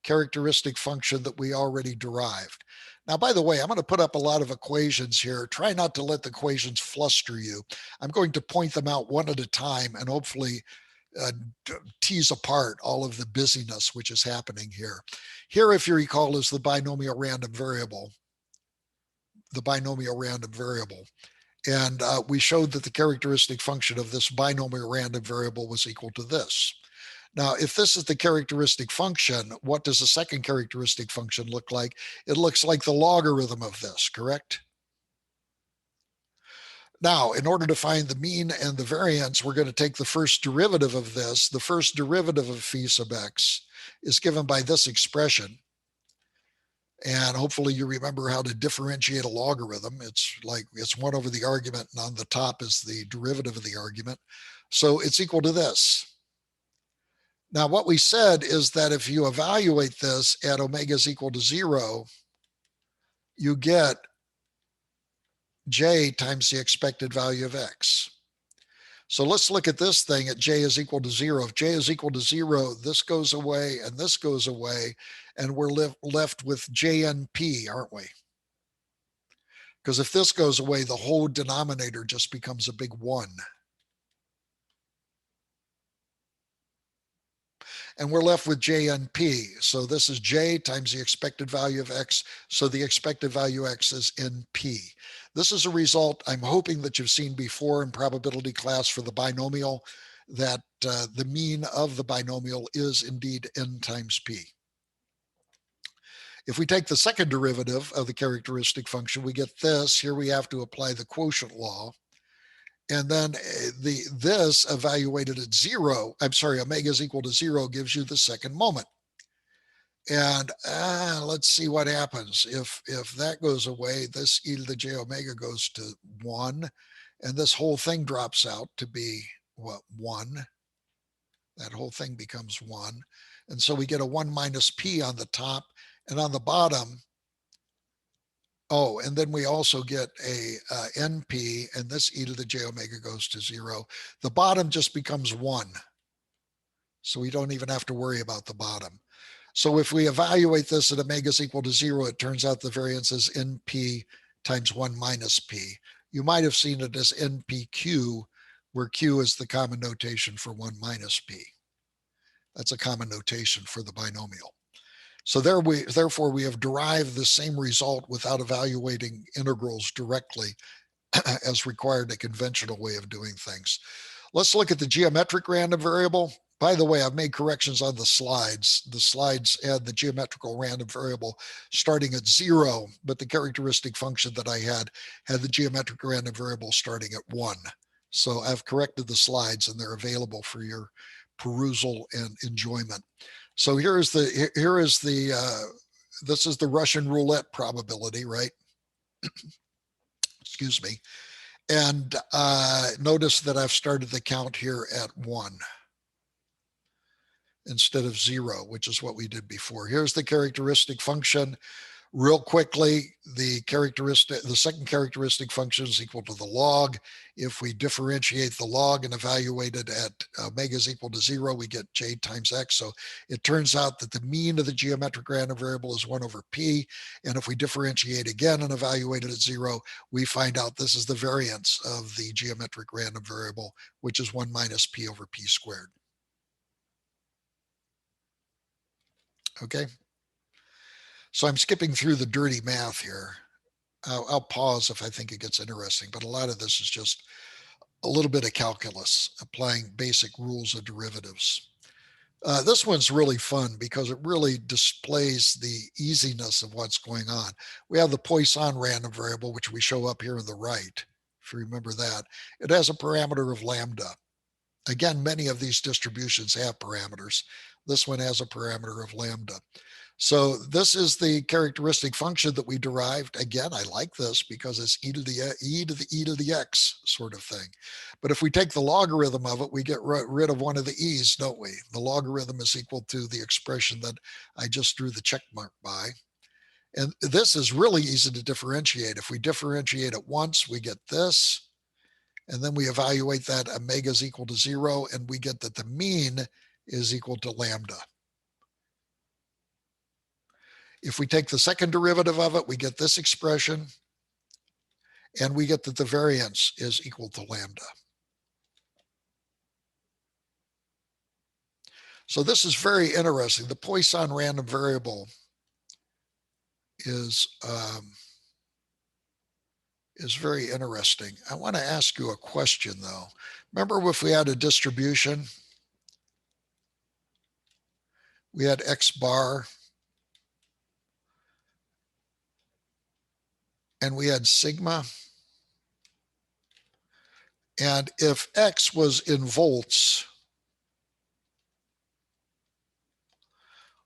characteristic function that we already derived. Now, by the way, I'm going to put up a lot of equations here. Try not to let the equations fluster you. I'm going to point them out one at a time and hopefully tease apart all of the busyness which is happening here. Here, if you recall, is the binomial random variable. The binomial random variable. And we showed that the characteristic function of this binomial random variable was equal to this. Now, if this is the characteristic function, what does the second characteristic function look like? It looks like the logarithm of this, correct? Now, in order to find the mean and the variance, we're going to take the first derivative of this. The first derivative of phi sub x is given by this expression. And hopefully you remember how to differentiate a logarithm. It's like it's 1 over the argument, and on the top is the derivative of the argument. So it's equal to this. Now, what we said is that if you evaluate this at omega is equal to 0, you get j times the expected value of x. So let's look at this thing at j is equal to 0. If j is equal to 0, this goes away and this goes away, and we're left with jnp, aren't we? Because if this goes away, the whole denominator just becomes a big 1. And we're left with jnp. So this is j times the expected value of x. So the expected value x is np. This is a result I'm hoping that you've seen before in probability class for the binomial, that the mean of the binomial is indeed n times p. If we take the second derivative of the characteristic function, we get this. Here we have to apply the quotient law. And then this evaluated at 0, I'm sorry, omega is equal to 0 gives you the second moment. And let's see what happens. If that goes away, this e to the j omega goes to 1, and this whole thing drops out to be, what, 1? That whole thing becomes 1. And so we get a 1 minus p on the top, and on the bottom, oh, and then we also get a np, and this e to the j omega goes to 0. The bottom just becomes 1. So we don't even have to worry about the bottom. So if we evaluate this at omega is equal to 0, it turns out the variance is np times 1 minus p. You might have seen it as npq, where q is the common notation for 1 minus p. That's a common notation for the binomial. So therefore, we have derived the same result without evaluating integrals directly as required a conventional way of doing things. Let's look at the geometric random variable. By the way, I've made corrections on the slides. The slides had the geometrical random variable starting at 0, but the characteristic function that I had the geometric random variable starting at 1. So I've corrected the slides, and they're available for your perusal and enjoyment. So this is the Russian roulette probability, right? Excuse me. And notice that I've started the count here at 1 instead of 0, which is what we did before. Here's the characteristic function. Real quickly, the second characteristic function is equal to the log. If we differentiate the log and evaluate it at omega is equal to 0, we get j times x. So it turns out that the mean of the geometric random variable is 1 over p. And if we differentiate again and evaluate it at 0, we find out this is the variance of the geometric random variable, which is 1 minus p over p squared. Okay. So I'm skipping through the dirty math here. I'll pause if I think it gets interesting, but a lot of this is just a little bit of calculus, applying basic rules of derivatives. This one's really fun because it really displays the easiness of what's going on. We have the Poisson random variable, which we show up here on the right, if you remember that. It has a parameter of lambda. Again, many of these distributions have parameters. This one has a parameter of lambda. So this is the characteristic function that we derived. Again, I like this because it's e to the x sort of thing. But if we take the logarithm of it, we get rid of one of the e's, don't we? The logarithm is equal to the expression that I just drew the check mark by. And this is really easy to differentiate. If we differentiate it once, we get this. And then we evaluate that omega is equal to 0, and we get that the mean is equal to lambda. If we take the second derivative of it, we get this expression, and we get that the variance is equal to lambda. So this is very interesting. The Poisson random variable is very interesting. I want to ask you a question, though. Remember if we had a distribution, we had X bar, and we had sigma. And if X was in volts,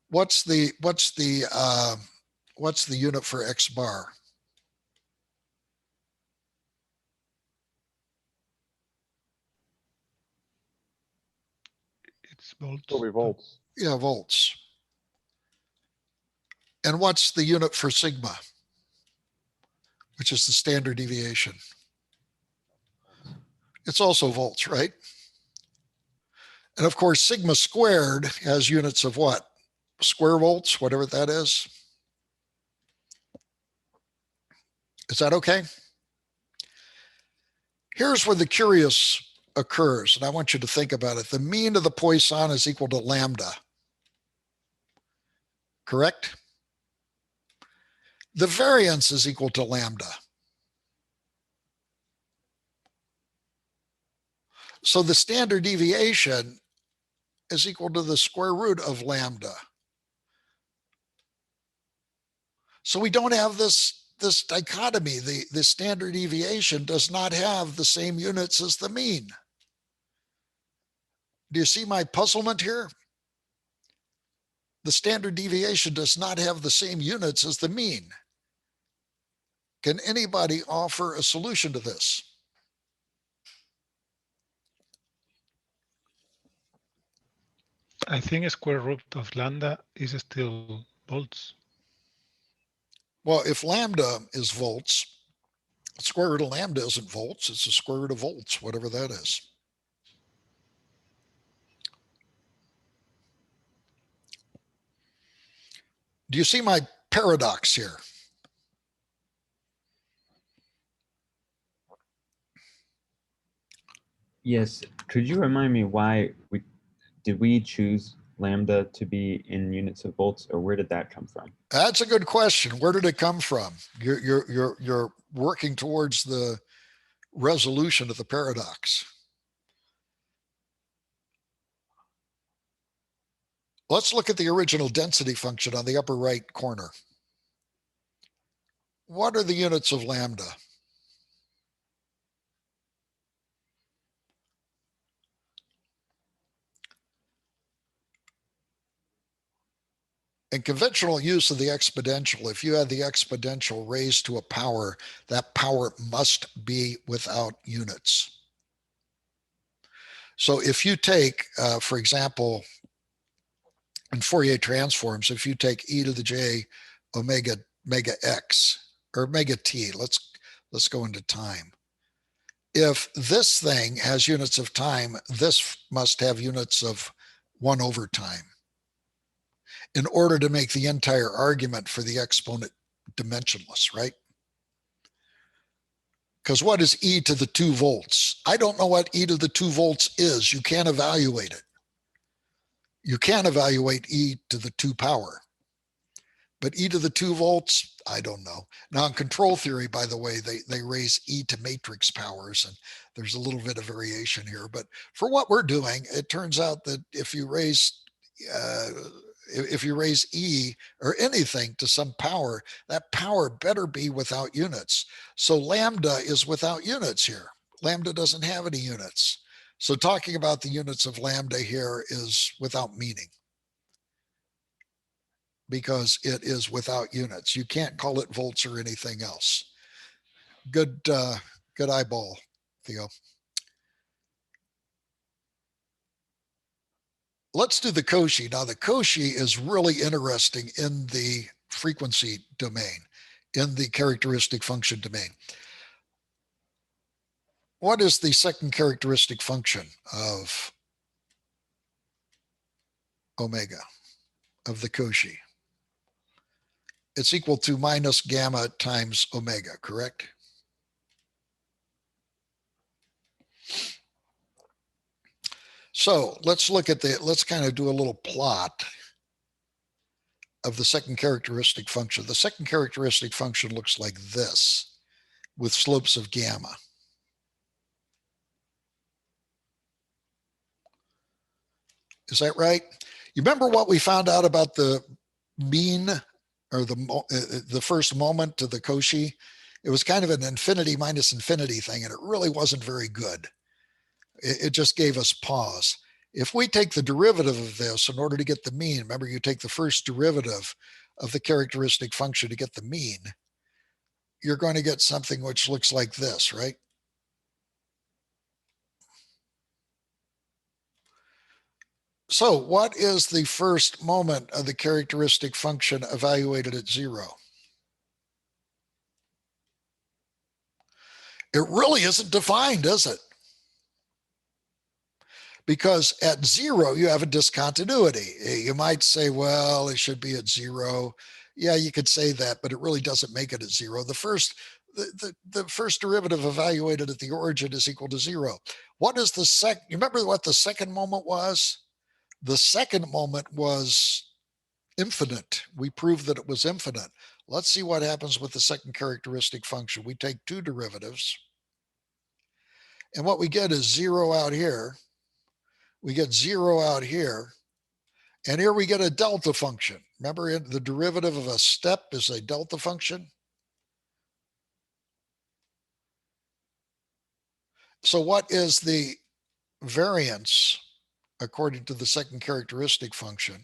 what's the unit for X bar? It's volts. Will be volts. Yeah, volts. And what's the unit for sigma, which is the standard deviation? It's also volts, right? And of course, sigma squared has units of what? Square volts, whatever that is. Is that okay? Here's where the curious occurs, and I want you to think about it. The mean of the Poisson is equal to lambda. Correct? The variance is equal to lambda. So the standard deviation is equal to the square root of lambda. So we don't have this dichotomy. The standard deviation does not have the same units as the mean. Do you see my puzzlement here? The standard deviation does not have the same units as the mean. Can anybody offer a solution to this? I think a square root of lambda is still volts. Well, if lambda is volts, the square root of lambda isn't volts. It's the square root of volts, whatever that is. Do you see my paradox here? Yes. Could you remind me why we choose lambda to be in units of volts, or where did that come from? That's a good question. Where did it come from? You're working towards the resolution of the paradox. Let's look at the original density function on the upper right corner. What are the units of lambda? In conventional use of the exponential, if you had the exponential raised to a power, that power must be without units. So if you take, for example, in Fourier transforms, if you take e to the j omega x or omega t, let's go into time. If this thing has units of time, this must have units of 1 over time in order to make the entire argument for the exponent dimensionless, right? Because what is e to the 2 volts? I don't know what e to the 2 volts is. You can't evaluate it. You can't evaluate e to the 2 power. But e to the 2 volts, I don't know. Now in control theory, by the way, they raise e to matrix powers, and there's a little bit of variation here. But for what we're doing, it turns out that if you raise e or anything to some power, that power better be without units. So lambda is without units here. Lambda doesn't have any units. So talking about the units of lambda here is without meaning because it is without units. You can't call it volts or anything else. Good eyeball, Theo. Let's do the Cauchy. Now the Cauchy is really interesting in the frequency domain, in the characteristic function domain. What is the second characteristic function of omega, of the Cauchy? it's equal to minus gamma times omega, correct? So let's look at let's kind of do a little plot of the second characteristic function. The second characteristic function looks like this with slopes of gamma. Is that right? You remember what we found out about the mean or the first moment to the Cauchy? It was kind of an infinity minus infinity thing, and it really wasn't very good. It just gave us pause. If we take the derivative of this in order to get the mean, remember you take the first derivative of the characteristic function to get the mean, you're going to get something which looks like this, right? So what is the first moment of the characteristic function evaluated at 0? It really isn't defined, is it? Because at 0, you have a discontinuity. You might say, well, it should be at 0. Yeah, you could say that, but it really doesn't make it at 0. The first derivative evaluated at the origin is equal to 0. What is the second? You remember what the second moment was? The second moment was infinite. We proved that it was infinite. Let's see what happens with the second characteristic function. We take two derivatives, and what we get is 0 out here. We get 0 out here, and here we get a delta function. Remember, the derivative of a step is a delta function. So what is the variance according to the second characteristic function?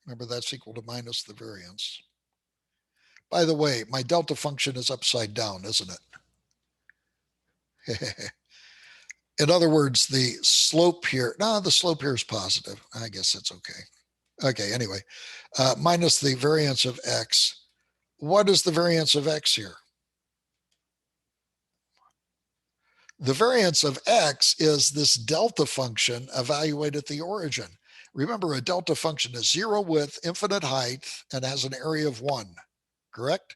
Remember, that's equal to minus the variance. By the way, my delta function is upside down, isn't it? In other words, the slope here, no, the slope here is positive. I guess that's okay. Okay, anyway, minus the variance of x. What is the variance of x here? The variance of x is this delta function evaluated at the origin. Remember, a delta function is 0 width, infinite height, and has an area of 1, correct?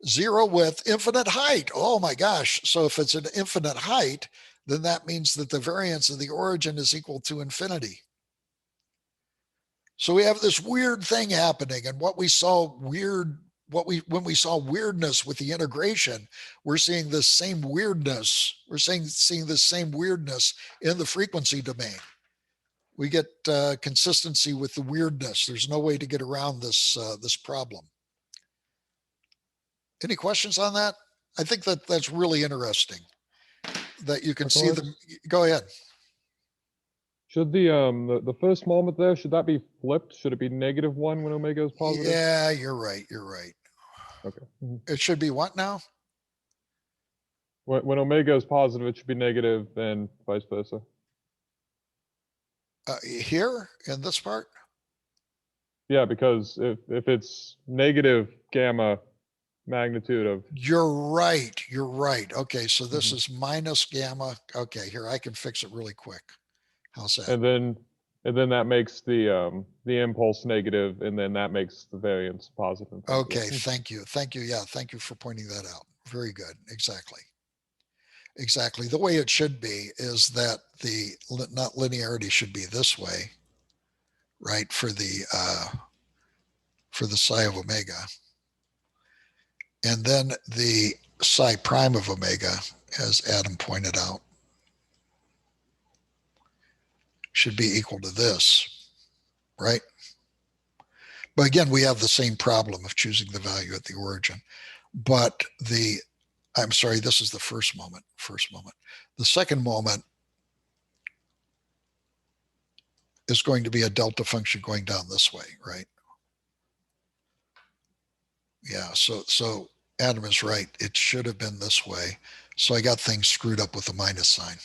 0 width, infinite height. Oh my gosh. So if it's an infinite height, then that means that the variance of the origin is equal to infinity. So we have this weird thing happening, and when we saw weirdness with the integration, we're seeing this same weirdness. We're seeing the same weirdness in the frequency domain. We get consistency with the weirdness. There's no way to get around this this problem. Any questions on that? I think that that's really interesting. That you can see them. Go ahead. Should the first moment there, should that be flipped? Should it be -1 when omega is positive? Yeah, you're right. You're right. Okay. It should be what now? When omega is positive, it should be negative, and vice versa. Here in this part? Yeah, because if it's negative gamma magnitude of. You're right. You're right. Okay, so this is minus gamma. Okay, here I can fix it really quick. How's that? And then that makes the impulse negative, and then that makes the variance positive. Okay, thank you. Thank you. Yeah, thank you for pointing that out. Very good. Exactly. Exactly. The way it should be is that the not linearity should be this way, right? For the psi of omega. And then the psi prime of omega, as Adam pointed out, should be equal to this, right? But again, we have the same problem of choosing the value at the origin. But I'm sorry, this is the first moment. The second moment is going to be a delta function going down this way, right? Yeah, so Adam is right. It should have been this way. So I got things screwed up with the minus sign.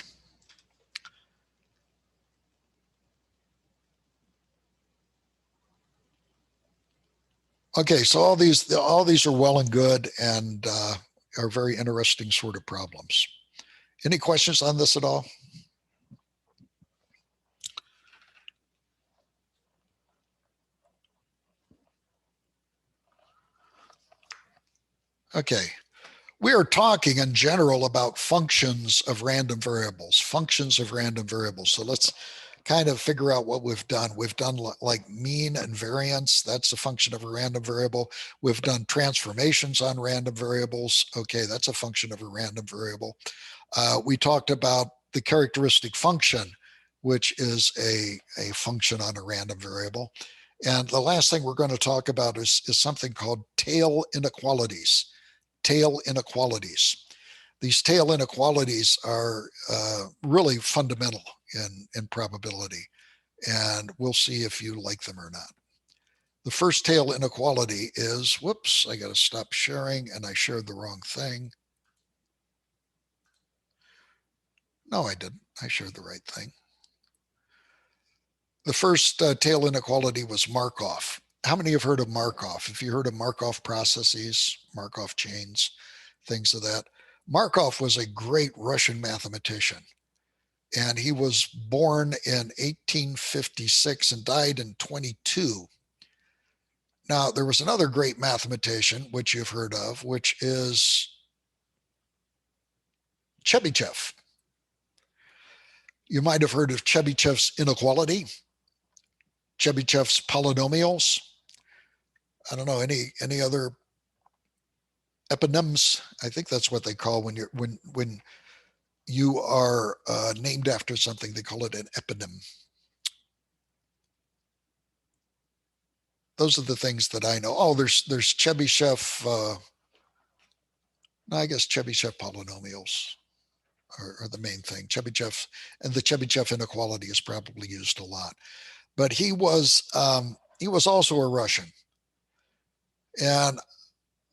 Okay, so all these are well and good and are very interesting sort of problems. Any questions on this at all? Okay. We are talking in general about functions of random variables, So let's kind of figure out what we've done. We've done like mean and variance. That's a function of a random variable. We've done transformations on random variables. Okay, that's a function of a random variable. We talked about the characteristic function, which is a function on a random variable. And the last thing we're going to talk about is something called tail inequalities. Tail inequalities. These tail inequalities are really fundamental in probability, and we'll see if you like them or not. The first tail inequality is, whoops, I got to stop sharing, and I shared the wrong thing. No, I didn't. I shared the right thing. The first tail inequality was Markov. How many have heard of Markov? If you heard of Markov processes, Markov chains, things of that. Markov was a great Russian mathematician, and he was born in 1856 and died in 22. Now, there was another great mathematician, which you've heard of, which is Chebyshev. You might have heard of Chebyshev's inequality, Chebyshev's polynomials. I don't know, any other eponyms? I think that's what they call when you are named after something, they call it an eponym. Those are the things that I know. Oh, there's Chebyshev. I guess Chebyshev polynomials are the main thing. Chebyshev and the Chebyshev inequality is probably used a lot. But he was also a Russian. And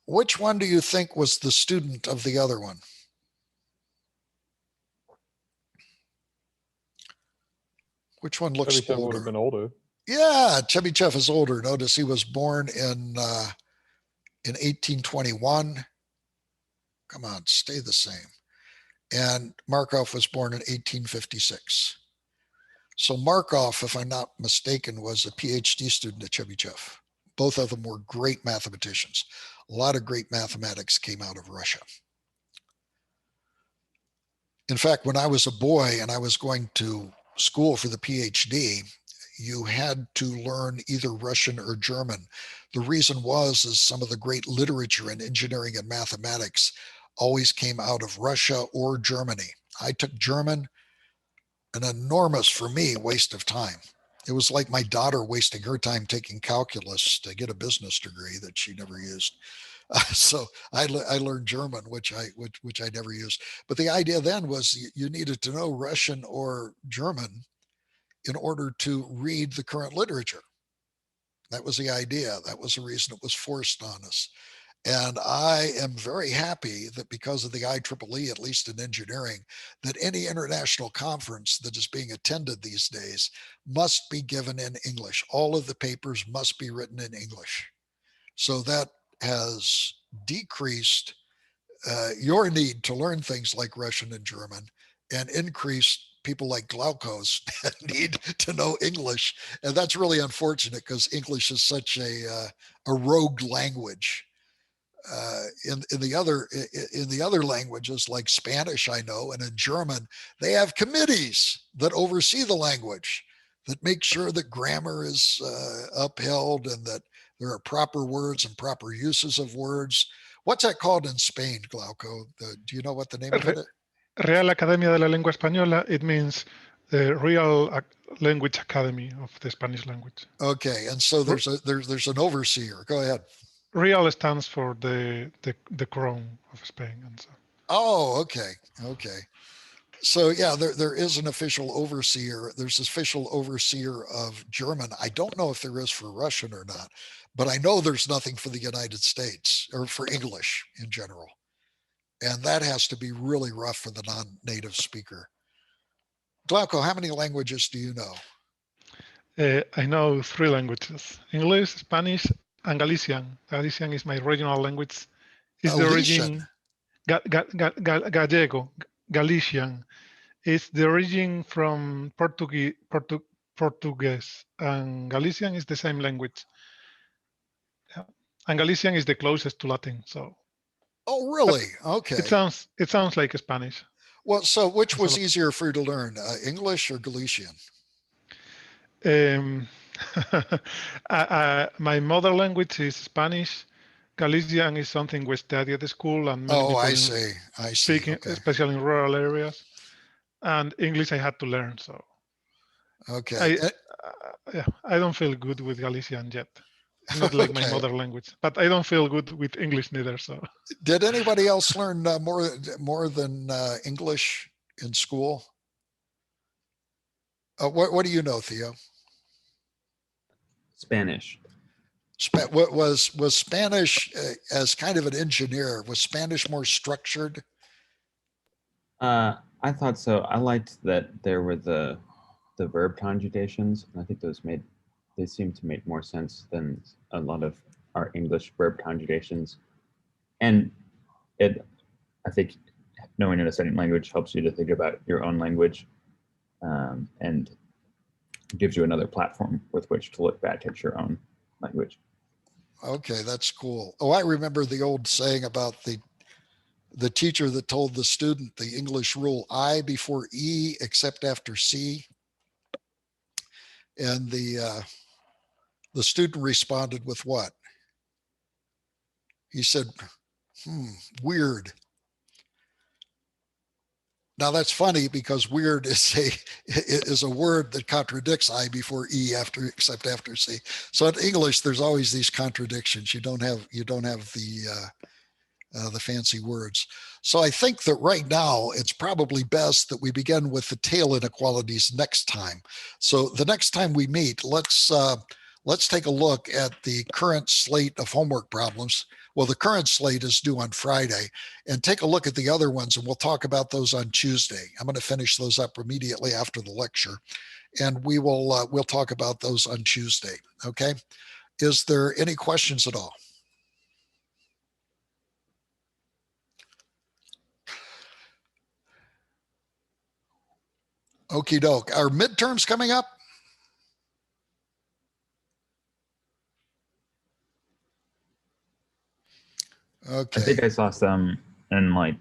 which one do you think was the student of the other one? Which one looks Chebyshev would older? have been older. Yeah, Chebyshev is older. Notice he was born in 1821. Come on, stay the same. And Markov was born in 1856. So Markov, if I'm not mistaken, was a PhD student at Chebyshev. Both of them were great mathematicians. A lot of great mathematics came out of Russia. In fact, when I was a boy and I was going to school for the PhD, you had to learn either Russian or German. The reason was some of the great literature in engineering and mathematics always came out of Russia or Germany. I took German, an enormous, for me, waste of time. It was like my daughter wasting her time taking calculus to get a business degree that she never used. So I learned German, which I never used. But the idea then was you needed to know Russian or German in order to read the current literature. That was the idea. That was the reason it was forced on us. And I am very happy that because of the IEEE, at least in engineering, that any international conference that is being attended these days must be given in English. All of the papers must be written in English. So that has decreased your need to learn things like Russian and German and increased people like Glauco's need to know English. And that's really unfortunate because English is such a rogue language. In the other languages like Spanish, I know, and in German, they have committees that oversee the language, that make sure that grammar is upheld and that there are proper words and proper uses of words. What's that called in Spain, Glauco? Do you know what the name of it is? Real Academia de la Lengua Española, it means the Real Language Academy of the Spanish language. Okay, and so there's an overseer. Go ahead. Real stands for the crown of Spain, and so. Oh, okay. So yeah, there is an official overseer. There's this official overseer of German. I don't know if there is for Russian or not, but I know there's nothing for the United States or for English in general. And that has to be really rough for the non-native speaker. Glauco, how many languages do you know? I know 3 languages: English, Spanish, and Galician. Galician is my regional language. It's the origin. Gallego, Galician. It's the origin from Portuguese, and Galician is the same language. Yeah. And Galician is the closest to Latin. So. Oh, really? Okay. It sounds like Spanish. Well, so which It's a was lot. easier for you to learn, English or Galician? Um, my mother language is Spanish. Galician is something we study at the school, and many Oh, people I see. I see. speak, Okay. especially in rural areas. And English I had to learn, so Okay. I yeah, I don't feel good with Galician yet. It's not like my Okay. mother language, but I don't feel good with English neither. So Did anybody else learn more than English in school? What do you know, Theo? Spanish. What was Spanish as kind of an engineer? Was Spanish more structured? I thought so. I liked that there were the verb conjugations, and I think they seem to make more sense than a lot of our English verb conjugations. And I think knowing a second language helps you to think about your own language, and gives you another platform with which to look back at your own language. Okay, that's cool. Oh, I remember the old saying about the teacher that told the student the English rule I before E except after C. And the student responded with what? He said, weird. Now that's funny because weird is a word that contradicts I before E except after C. So in English, there's always these contradictions. You don't have the fancy words. So I think that right now it's probably best that we begin with the tail inequalities next time. So the next time we meet, let's take a look at the current slate of homework problems. Well, the current slate is due on Friday, and take a look at the other ones, and we'll talk about those on Tuesday. I'm going to finish those up immediately after the lecture, and we'll talk about those on Tuesday. Okay? Is there any questions at all? Okie doke. Are midterms coming up? I think Okay. I saw some in like